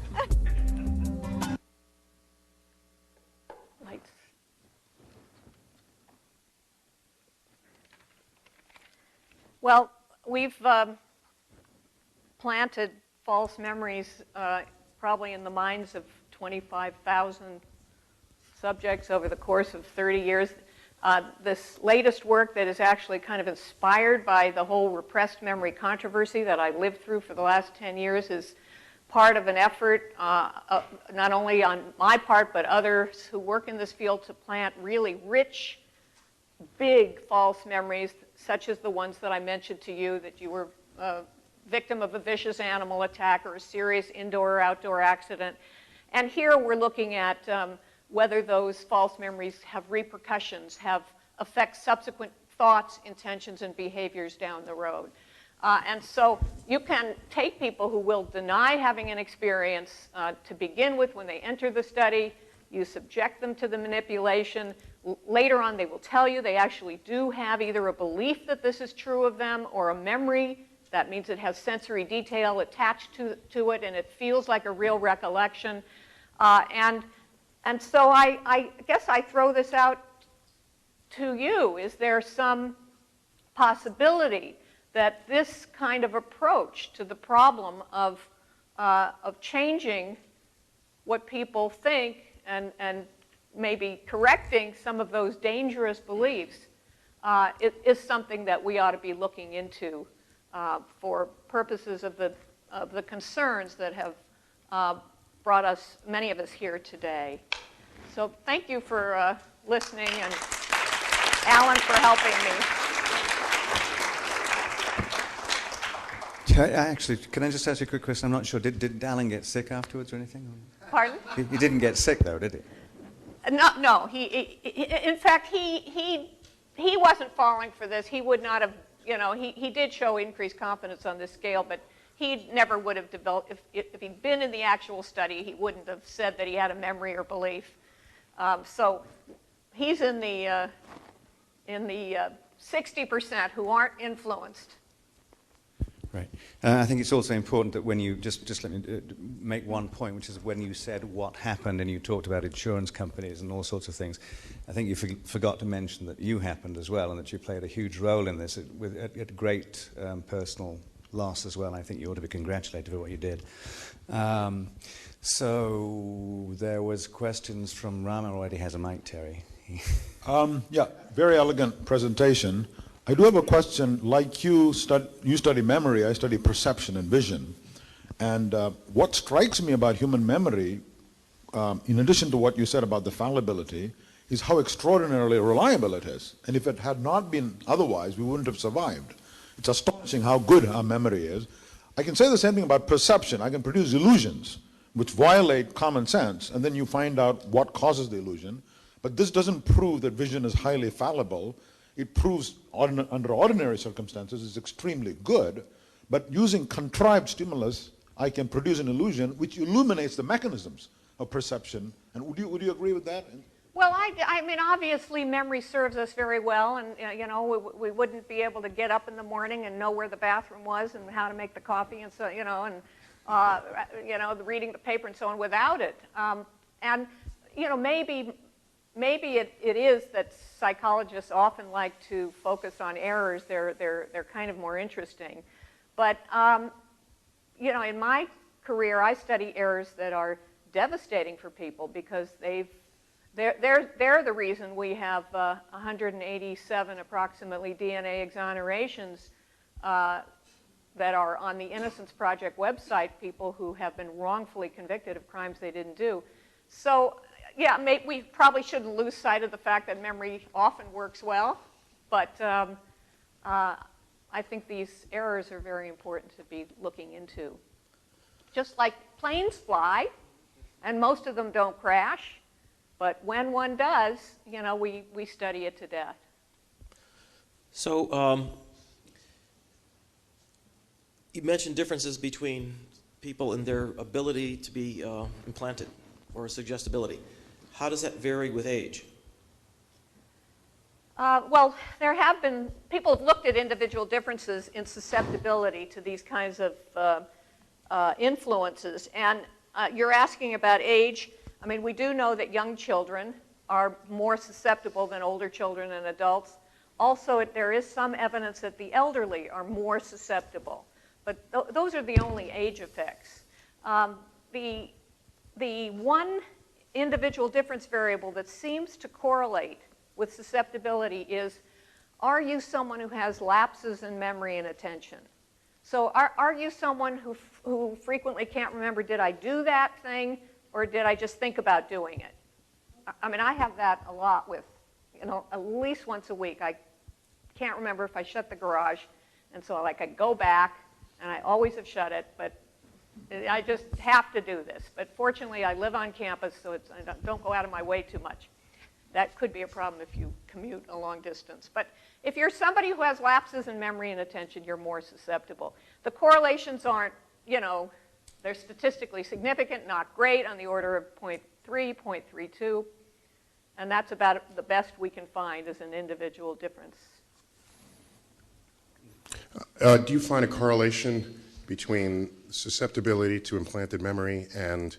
Lights. Well, we've planted false memories probably in the minds of 25,000 subjects over the course of 30 years. This latest work that is actually kind of inspired by the whole repressed memory controversy that I lived through for the last 10 years is part of an effort, not only on my part, but others who work in this field, to plant really rich, big false memories, such as the ones that I mentioned to you, that you were victim of a vicious animal attack or a serious indoor or outdoor accident. And here we're looking at whether those false memories have repercussions, affect subsequent thoughts, intentions, and behaviors down the road. And so you can take people who will deny having an experience to begin with when they enter the study. You subject them to the manipulation. Later on, they will tell you they actually do have either a belief that this is true of them or a memory. That means it has sensory detail attached to it, and it feels like a real recollection. And so I guess I throw this out to you. Is there some possibility that this kind of approach to the problem of changing what people think and maybe correcting some of those dangerous beliefs is something that we ought to be looking into for purposes of the concerns that have brought us, many of us, here today. So thank you for listening, and Alan for helping me. Actually, can I just ask you a quick question? I'm not sure. Did Alan get sick afterwards or anything? Pardon? He didn't get sick, though, did he? No. In fact, he wasn't falling for this. He would not have. He did show increased confidence on this scale, but he never would have developed, if he'd been in the actual study, he wouldn't have said that he had a memory or belief. So he's in the 60% who aren't influenced. Right. I think it's also important that when you, just let me make one point, which is when you said what happened and you talked about insurance companies and all sorts of things, I think you forgot to mention that you happened as well and that you played a huge role in this at great personal loss as well. I think you ought to be congratulated for what you did. So there was questions from Ram. Already has a mic, Terry. Yeah, very elegant presentation. I do have a question. Like you study memory, I study perception and vision. And what strikes me about human memory, in addition to what you said about the fallibility, is how extraordinarily reliable it is. And if it had not been otherwise, we wouldn't have survived. It's astonishing how good our memory is. I can say the same thing about perception. I can produce illusions which violate common sense, and then you find out what causes the illusion. But this doesn't prove that vision is highly fallible. It proves under ordinary circumstances it's extremely good, but using contrived stimulus, I can produce an illusion which illuminates the mechanisms of perception. And would you agree with that? Well, I mean, obviously memory serves us very well, and we wouldn't be able to get up in the morning and know where the bathroom was and how to make the coffee, and so reading the paper and so on without it. Maybe it is that psychologists often like to focus on errors. They're kind of more interesting, but you know, in my career, I study errors that are devastating for people because they're the reason we have 187 approximately DNA exonerations that are on the Innocence Project website, people who have been wrongfully convicted of crimes they didn't do. So, yeah, we probably shouldn't lose sight of the fact that memory often works well, but I think these errors are very important to be looking into. Just like planes fly, and most of them don't crash, but when one does, you know, we study it to death. So, you mentioned differences between people in their ability to be implanted or suggestibility. How does that vary with age? Well, people have looked at individual differences in susceptibility to these kinds of influences. And you're asking about age. I mean, we do know that young children are more susceptible than older children and adults. Also, there is some evidence that the elderly are more susceptible. But those are the only age effects. The one individual difference variable that seems to correlate with susceptibility is, are you someone who has lapses in memory and attention? So are you someone who frequently can't remember, did I do that thing, or did I just think about doing it? I mean, I have that a lot with, you know, at least once a week. I can't remember if I shut the garage, and so like I go back, and I always have shut it, but I just have to do this. But fortunately, I live on campus, so I don't go out of my way too much. That could be a problem if you commute a long distance. But if you're somebody who has lapses in memory and attention, you're more susceptible. The correlations aren't, you know, they're statistically significant, not great, on the order of 0.3, 0.32. And that's about the best we can find as an individual difference. Do you find a correlation between susceptibility to implanted memory and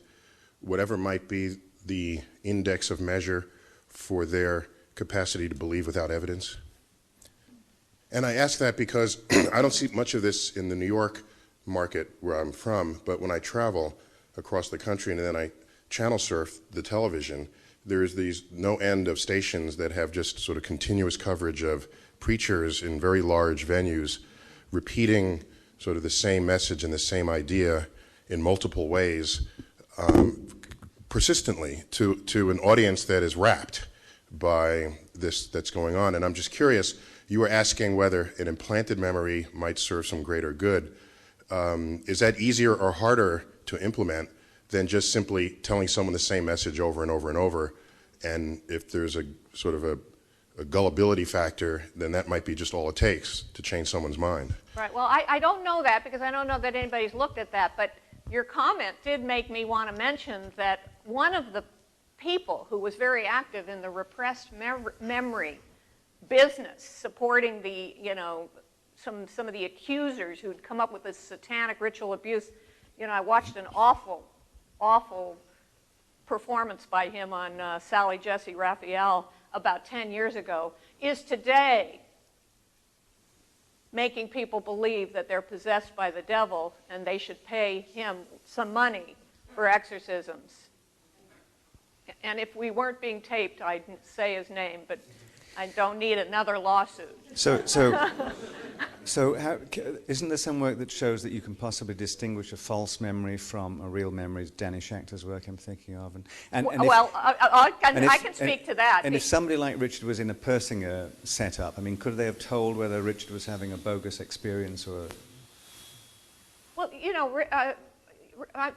whatever might be the index of measure for their capacity to believe without evidence? And I ask that because I don't see much of this in the New York market where I'm from, but when I travel across the country and then I channel surf the television, there's these no end of stations that have just sort of continuous coverage of preachers in very large venues repeating sort of the same message and the same idea in multiple ways persistently to an audience that is rapt by this that's going on. And I'm just curious, you were asking whether an implanted memory might serve some greater good. Is that easier or harder to implement than just simply telling someone the same message over and over and over? And if there's a sort of a gullibility factor, then that might be just all it takes to change someone's mind. Right. Well, I don't know that because I don't know that anybody's looked at that. But your comment did make me want to mention that one of the people who was very active in the repressed memory business, supporting the, you know, some of the accusers who'd come up with this satanic ritual abuse. You know, I watched an awful performance by him on Sally Jesse Raphael about 10 years ago, is today making people believe that they're possessed by the devil and they should pay him some money for exorcisms. And if we weren't being taped, I'd say his name, but I don't need another lawsuit. So how, isn't there some work that shows that you can possibly distinguish a false memory from a real memory? Is Danny Schachter's work I'm thinking of. I can speak to that. And if somebody like Richard was in a Persinger setup, I mean, could they have told whether Richard was having a bogus experience or... Well, you know,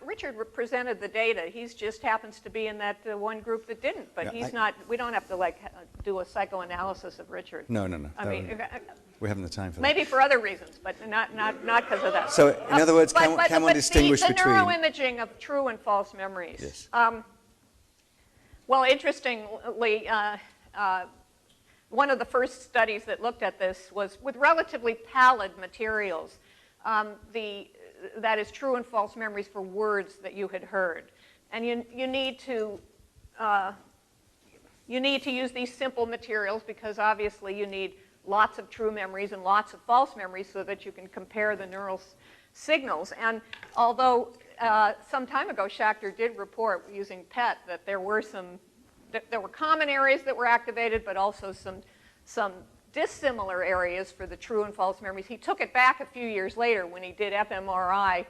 Richard presented the data. He just happens to be in that one group that didn't. But he's not. We don't have to do a psychoanalysis of Richard. No. I mean, we haven't the time for that. Maybe for other reasons, but not because of that. So, in other words, can one distinguish between the neuroimaging of true and false memories? Yes. Well, interestingly, one of the first studies that looked at this was with relatively pallid materials. That is true and false memories for words that you had heard, and you need to use these simple materials because obviously you need lots of true memories and lots of false memories so that you can compare the signals. And although some time ago Schachter did report using PET that there were common areas that were activated, but also some dissimilar areas for the true and false memories. He took it back a few years later when he did fMRI,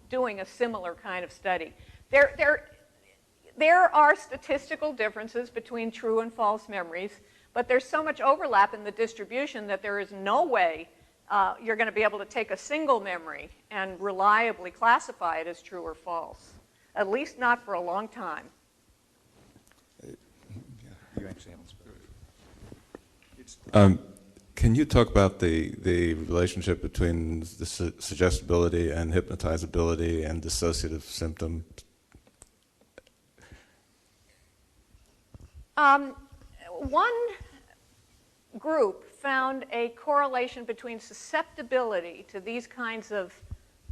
doing a similar kind of study. There are statistical differences between true and false memories, but there's so much overlap in the distribution that there is no way you're going to be able to take a single memory and reliably classify it as true or false, at least not for a long time. You actually haven't spoken. Can you talk about the relationship between the suggestibility and hypnotizability and dissociative symptoms? One group found a correlation between susceptibility to these kinds of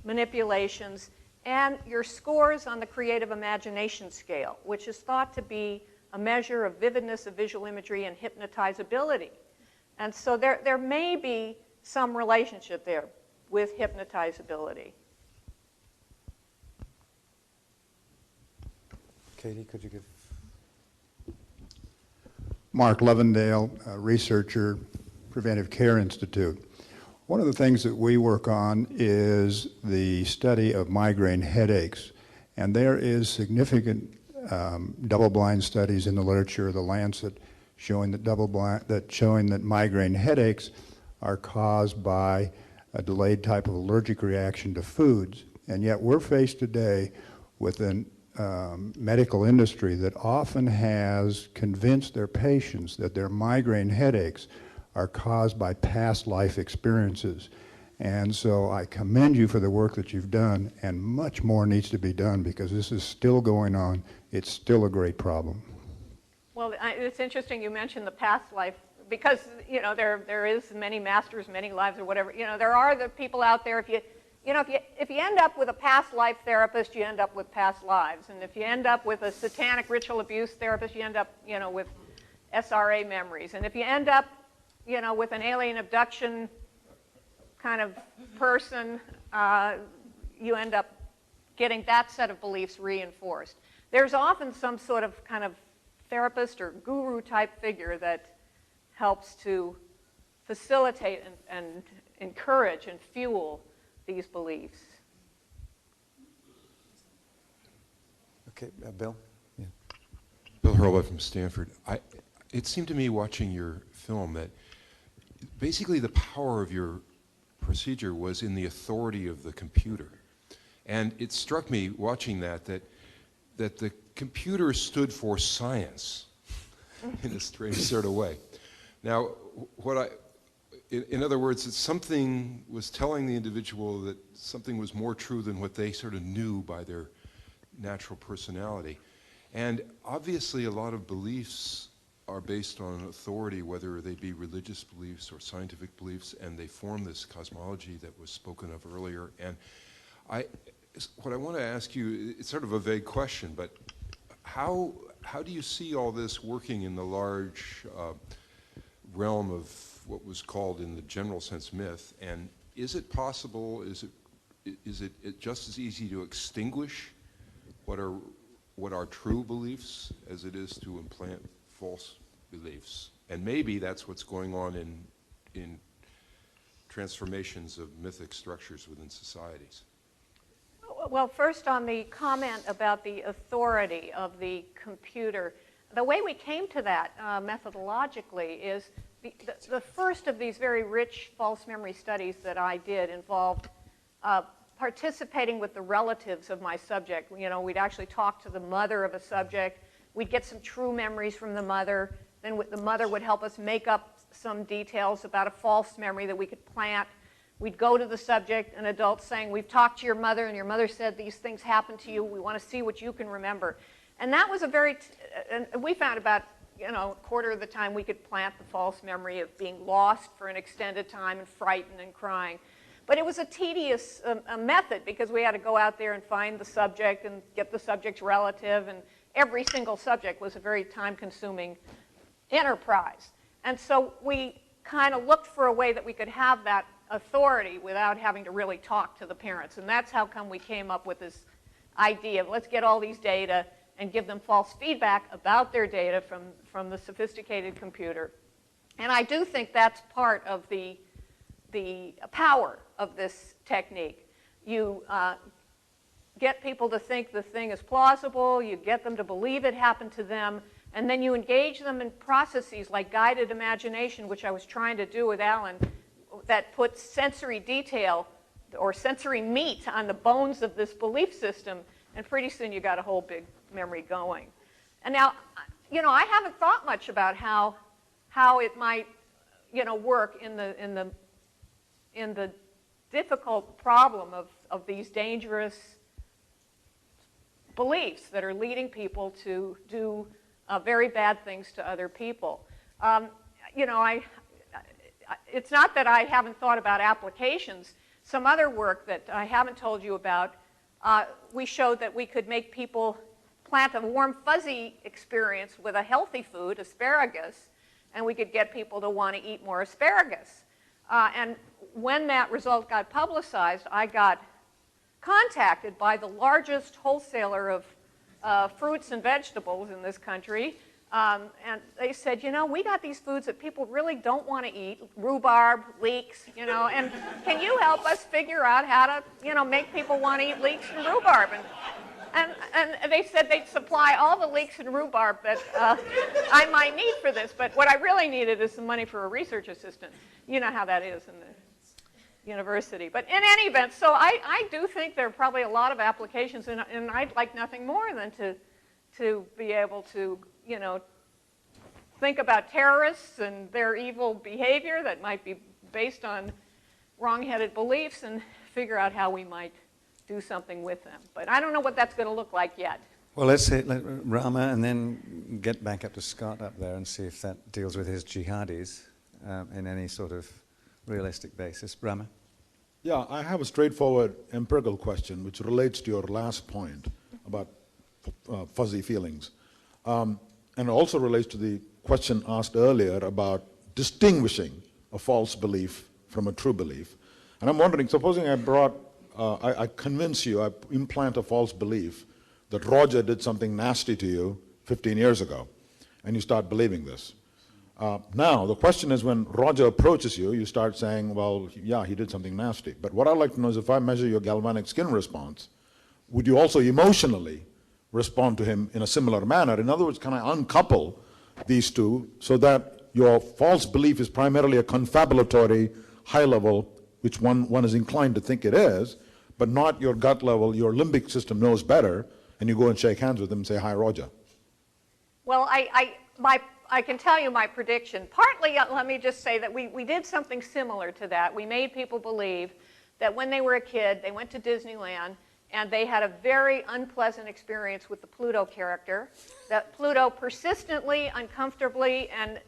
manipulations and your scores on the creative imagination scale, which is thought to be a measure of vividness of visual imagery and hypnotizability. And so there may be some relationship there with hypnotizability. Katie, could you give? Mark Lovendale, a researcher, Preventive Care Institute. One of the things that we work on is the study of migraine headaches. And there is significant double-blind studies in the literature of the Lancet showing that migraine headaches are caused by a delayed type of allergic reaction to foods. And yet we're faced today with an medical industry that often has convinced their patients that their migraine headaches are caused by past life experiences. And so I commend you for the work that you've done, and much more needs to be done because this is still going on. It's still a great problem. Well, it's interesting you mentioned the past life because, you know, there is many masters, many lives or whatever. You know, there are the people out there, if you end up with a past life therapist, you end up with past lives. And if you end up with a satanic ritual abuse therapist, you end up, you know, with SRA memories. And if you end up, you know, with an alien abduction kind of person, you end up getting that set of beliefs reinforced. There's often some sort of kind of therapist or guru type figure that helps to facilitate and encourage and fuel these beliefs. Okay, Bill? Yeah. Bill Hurlbut from Stanford. It seemed to me watching your film that basically the power of your procedure was in the authority of the computer. And it struck me watching that the computer stood for science in a strange sort of way. Now, in other words, something was telling the individual that something was more true than what they sort of knew by their natural personality. And obviously a lot of beliefs are based on authority, whether they be religious beliefs or scientific beliefs, and they form this cosmology that was spoken of earlier. And what I want to ask you, it's sort of a vague question, but how do you see all this working in the large realm of what was called in the general sense myth? And is it possible, is it just as easy to extinguish what are true beliefs as it is to implant false beliefs? And maybe that's what's going on in transformations of mythic structures within societies. Well, first on the comment about the authority of the computer, the way we came to that methodologically is the first of these very rich false memory studies that I did involved participating with the relatives of my subject. You know, we'd actually talk to the mother of a subject. We'd get some true memories from the mother. Then the mother would help us make up some details about a false memory that we could plant. We'd go to the subject, an adult saying, we've talked to your mother, and your mother said these things happened to you. We want to see what you can remember. And that was and we found about, you know, a quarter of the time we could plant the false memory of being lost for an extended time and frightened and crying. But it was a tedious method because we had to go out there and find the subject and get the subject's relative, and every single subject was a very time-consuming enterprise. And so we kind of looked for a way that we could have that authority without having to really talk to the parents. And that's how come we came up with this idea of let's get all these data and give them false feedback about their data from the sophisticated computer. And I do think that's part of the power of this technique. You get people to think the thing is plausible, you get them to believe it happened to them, and then you engage them in processes like guided imagination, which I was trying to do with Alan, that puts sensory detail or sensory meat on the bones of this belief system, and pretty soon you got a whole big memory going. And now, I haven't thought much about how it might, work in the difficult problem of these dangerous beliefs that are leading people to do very bad things to other people. It's not that I haven't thought about applications. Some other work that I haven't told you about, we showed that we could make people plant a warm, fuzzy experience with a healthy food, asparagus, and we could get people to want to eat more asparagus. And when that result got publicized, I got contacted by the largest wholesaler of fruits and vegetables in this country. And they said, we got these foods that people really don't want to eat, rhubarb, leeks, and can you help us figure out how to, make people want to eat leeks and rhubarb? And they said they'd supply all the leeks and rhubarb that I might need for this, but what I really needed is some money for a research assistant. You know how that is in the university. But in any event, so I do think there are probably a lot of applications, and I'd like nothing more than to be able to, think about terrorists and their evil behavior that might be based on wrong-headed beliefs and figure out how we might do something with them. But I don't know what that's going to look like yet. Well, let's hit Rama and then get back up to Scott up there and see if that deals with his jihadis in any sort of realistic basis. Rama? Yeah, I have a straightforward empirical question which relates to your last point about fuzzy feelings. And also relates to the question asked earlier about distinguishing a false belief from a true belief. And I'm wondering, supposing I convince you, I implant a false belief that Roger did something nasty to you 15 years ago, and you start believing this. Now, the question is when Roger approaches you, you start saying, well, yeah, he did something nasty. But what I'd like to know is if I measure your galvanic skin response, would you also emotionally respond to him in a similar manner? In other words, can I uncouple these two so that your false belief is primarily a confabulatory, high level, which one is inclined to think it is, but not your gut level, your limbic system knows better, and you go and shake hands with him and say, hi, Roger. Well, I can tell you my prediction. Partly, let me just say that we did something similar to that. We made people believe that when they were a kid, they went to Disneyland, and they had a very unpleasant experience with the Pluto character, that Pluto persistently, uncomfortably, and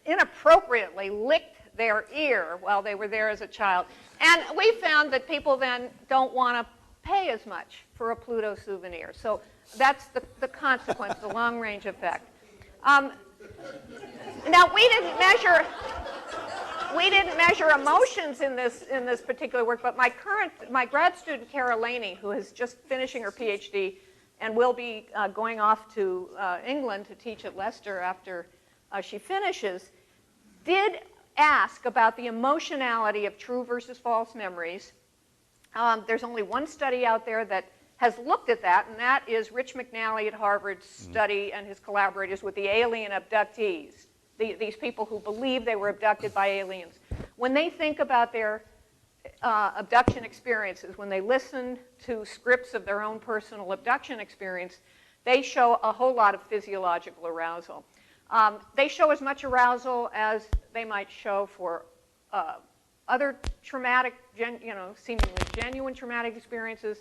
inappropriately licked their ear while they were there as a child. And we found that people then don't want to pay as much for a Pluto souvenir. So that's the consequence, the long-range effect. Now, we didn't measure emotions in this particular work, but my grad student, Cara Laney, who is just finishing her PhD and will be going off to England to teach at Leicester after she finishes, did ask about the emotionality of true versus false memories. There's only one study out there that has looked at that, and that is Rich McNally at Harvard's study and his collaborators with the alien abductees, these people who believe they were abducted by aliens. When they think about their abduction experiences, when they listen to scripts of their own personal abduction experience, they show a whole lot of physiological arousal. They show as much arousal as they might show for other traumatic, seemingly genuine traumatic experiences.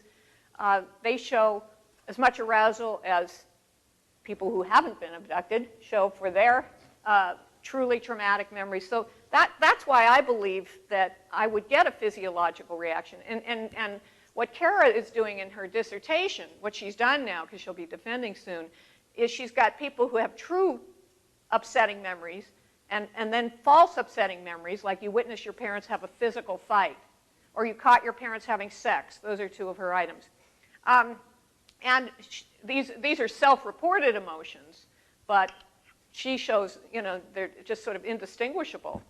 They show as much arousal as people who haven't been abducted show for their truly traumatic memories. So that's why I believe that I would get a physiological reaction. And what Cara is doing in her dissertation, what she's done now, because she'll be defending soon, is she's got people who have true upsetting memories, And then false upsetting memories, like you witnessed your parents have a physical fight, or you caught your parents having sex. Those are two of her items. These are self-reported emotions, but she shows, you know, they're just sort of indistinguishable,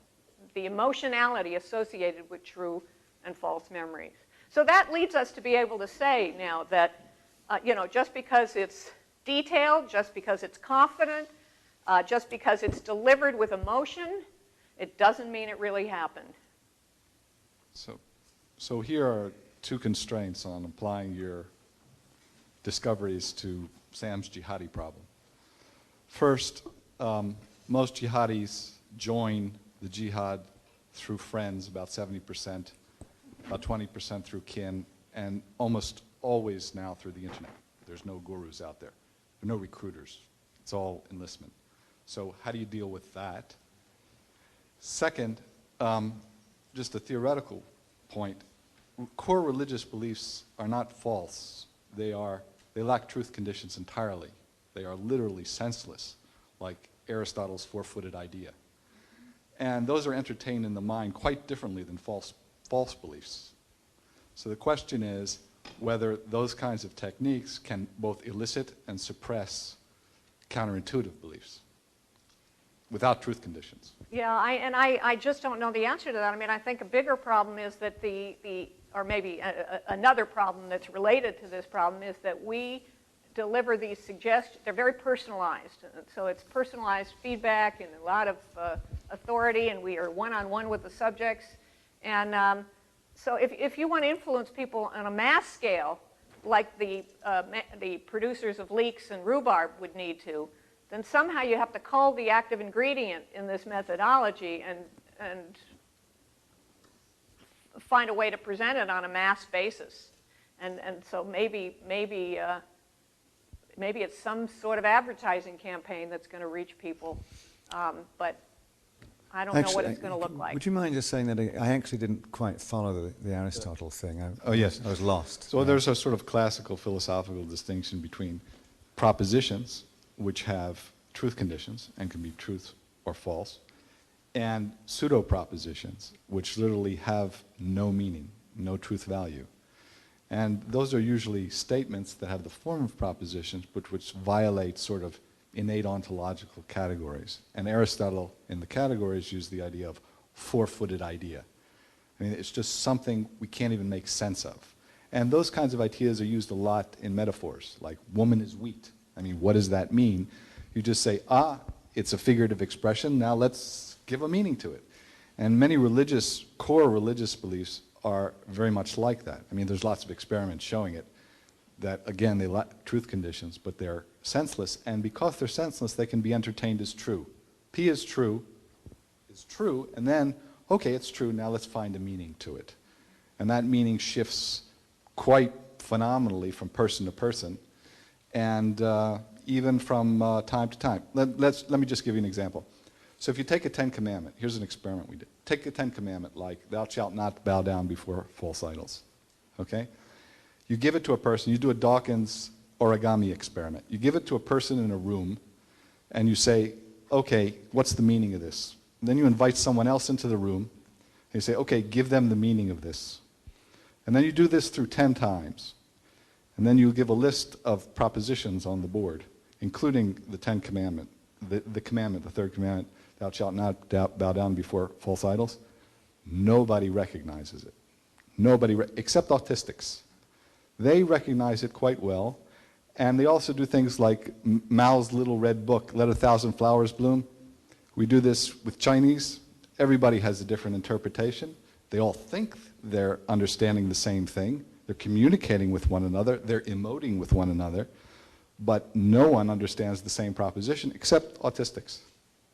the emotionality associated with true and false memories. So that leads us to be able to say now that, you know, just because it's detailed, just because it's confident, just because it's delivered with emotion, it doesn't mean it really happened. So here are two constraints on applying your discoveries to Sam's jihadi problem. First, most jihadis join the jihad through friends, about 70%, about 20% through kin, and almost always now through the internet. There's no gurus out there. There are no recruiters. It's all enlistment. So how do you deal with that? Second, just a theoretical point, core religious beliefs are not false. They lack truth conditions entirely. They are literally senseless, like Aristotle's four-footed idea. And those are entertained in the mind quite differently than false beliefs. So the question is whether those kinds of techniques can both elicit and suppress counterintuitive beliefs without truth conditions. Yeah, I just don't know the answer to that. I mean, I think a bigger problem is that or maybe another problem that's related to this problem is that we deliver these suggestions. They're very personalized. So it's personalized feedback and a lot of authority, and we are one-on-one with the subjects. And so if you want to influence people on a mass scale, like the producers of leeks and rhubarb would need to, then somehow you have to cull the active ingredient in this methodology and find a way to present it on a mass basis. And so maybe it's some sort of advertising campaign that's going to reach people, but I don't know what it's going to look like. Would you mind just saying that I actually didn't quite follow the Aristotle thing? Oh, yes. I was lost. So there's a sort of classical philosophical distinction between propositions, which have truth conditions and can be truth or false, and pseudo-propositions, which literally have no meaning, no truth value. And those are usually statements that have the form of propositions, but which violate sort of innate ontological categories. And Aristotle, in the categories, used the idea of four-footed idea. I mean, it's just something we can't even make sense of. And those kinds of ideas are used a lot in metaphors, like woman is wheat. I mean, what does that mean? You just say, it's a figurative expression, now let's give a meaning to it. And many core religious beliefs are very much like that. I mean, there's lots of experiments showing it, that again, they lack truth conditions, but they're senseless, and because they're senseless, they can be entertained as true. P is true, and then, okay, it's true, now let's find a meaning to it. And that meaning shifts quite phenomenally from person to person, and even from time to time. Let me just give you an example. So if you take a 10 Commandment, here's an experiment we did. Take a 10 Commandment like, thou shalt not bow down before false idols, okay? You give it to a person, you do a Dawkins origami experiment. You give it to a person in a room, and you say, okay, what's the meaning of this? And then you invite someone else into the room, and you say, okay, give them the meaning of this. And then you do this through 10 times. And then you give a list of propositions on the board, including the 10 Commandment, the third commandment, thou shalt not bow down before false idols. Nobody recognizes it. Nobody, except autistics. They recognize it quite well, and they also do things like Mao's little red book, Let 1,000 Flowers Bloom. We do this with Chinese. Everybody has a different interpretation. They all think they're understanding the same thing. They're communicating with one another. They're emoting with one another. But no one understands the same proposition except autistics.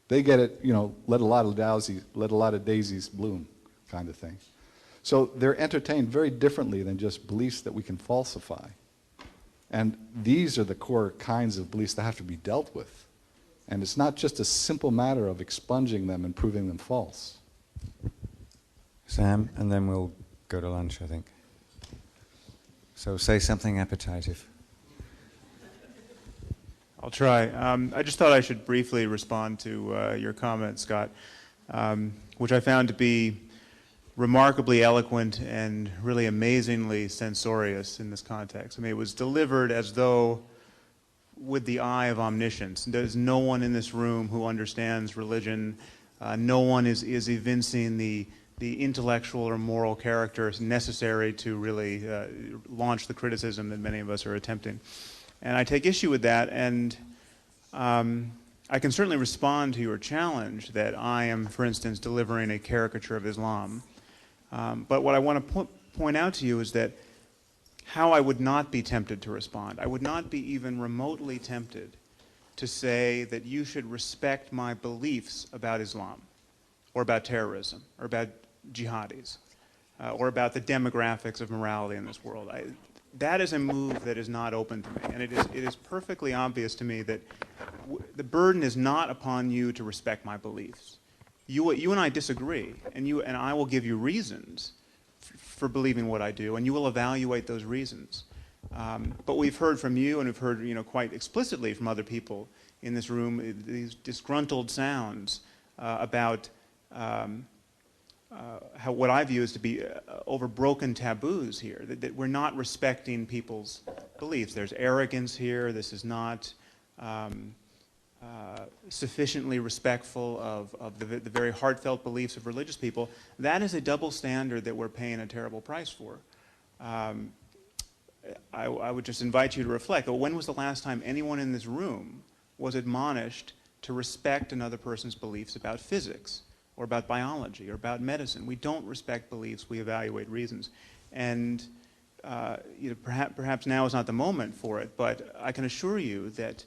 They get it, you know, let a lot of daisies bloom kind of thing. So they're entertained very differently than just beliefs that we can falsify. And these are the core kinds of beliefs that have to be dealt with. And it's not just a simple matter of expunging them and proving them false. Sam, and then we'll go to lunch, I think. So say something appetitive. I'll try. I just thought I should briefly respond to your comment, Scott, which I found to be remarkably eloquent and really amazingly censorious in this context. I mean, it was delivered as though with the eye of omniscience. There's no one in this room who understands religion. No one is evincing the intellectual or moral character necessary to really launch the criticism that many of us are attempting. And I take issue with that, and I can certainly respond to your challenge that I am, for instance, delivering a caricature of Islam. But what I want to point out to you is that how I would not be tempted to respond. I would not be even remotely tempted to say that you should respect my beliefs about Islam, or about terrorism, or about jihadis, or about the demographics of morality in this world. That is a move that is not open to me, and it is perfectly obvious to me that the burden is not upon you to respect my beliefs. You and I disagree, and I will give you reasons for believing what I do, and you will evaluate those reasons. But we've heard from you, and we've heard quite explicitly from other people in this room these disgruntled sounds about how what I view as to be over broken taboos here, that we're not respecting people's beliefs. There's arrogance here. This is not sufficiently respectful of the very heartfelt beliefs of religious people. That is a double standard that we're paying a terrible price for. I would just invite you to reflect. When was the last time anyone in this room was admonished to respect another person's beliefs about physics, or about biology, or about medicine? We don't respect beliefs, we evaluate reasons. And perhaps now is not the moment for it, but I can assure you that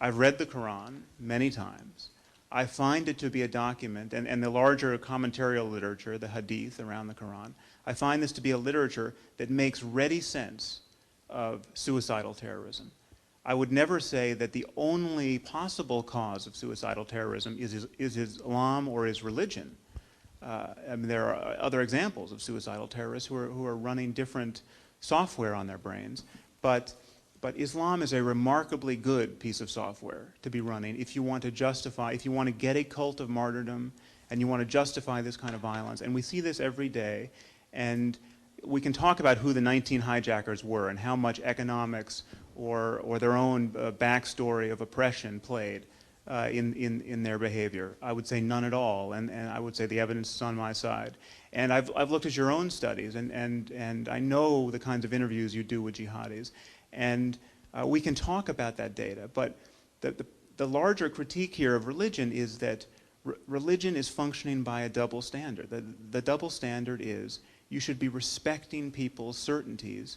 I've read the Quran many times. I find it to be a document, and the larger commentarial literature, the hadith around the Quran, I find this to be a literature that makes ready sense of suicidal terrorism. I would never say that the only possible cause of suicidal terrorism is Islam or is religion. I mean, there are other examples of suicidal terrorists who are running different software on their brains, but Islam is a remarkably good piece of software to be running if you want to justify, if you want to get a cult of martyrdom and you want to justify this kind of violence. And we see this every day, and we can talk about who the 19 hijackers were and how much economics or their own backstory of oppression played in their behavior. I would say none at all, and I would say the evidence is on my side. And I've looked at your own studies, and I know the kinds of interviews you do with jihadis, and we can talk about that data. But the larger critique here of religion is that religion is functioning by a double standard. The double standard is you should be respecting people's certainties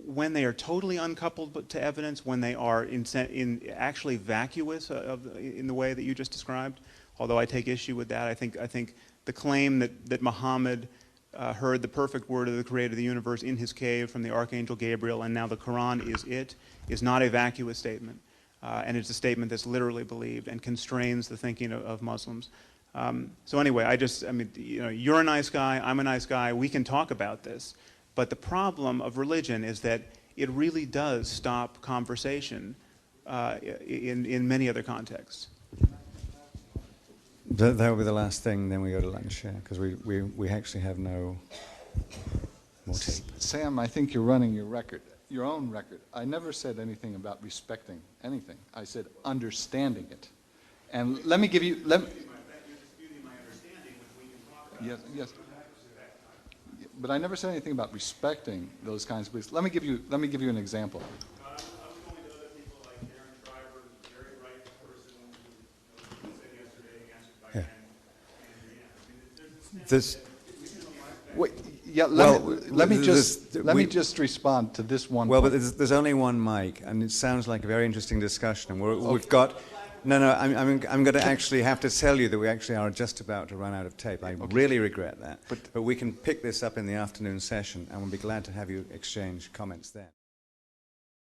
when they are totally uncoupled to evidence, when they are actually vacuous in the way that you just described, although I take issue with that. I think the claim that Muhammad heard the perfect word of the creator of the universe in his cave from the Archangel Gabriel, and now the Quran is not a vacuous statement, and it's a statement that's literally believed and constrains the thinking of Muslims. So anyway, I mean, you're a nice guy, I'm a nice guy, we can talk about this. But the problem of religion is that it really does stop conversation in many other contexts. That will be the last thing, then we go to lunch, yeah, because we actually have no more tape. Sam, I think you're running your own record. I never said anything about respecting anything. I said understanding it. And let me give you... Yes. But I never said anything about respecting those kinds of beliefs. Let me give you an example. Let me just respond to this one. Well, but there's only one mic, and it sounds like a very interesting discussion. And we've got. No, I'm going to actually have to tell you that we actually are just about to run out of tape. I really regret that. But we can pick this up in the afternoon session, and we'll be glad to have you exchange comments then.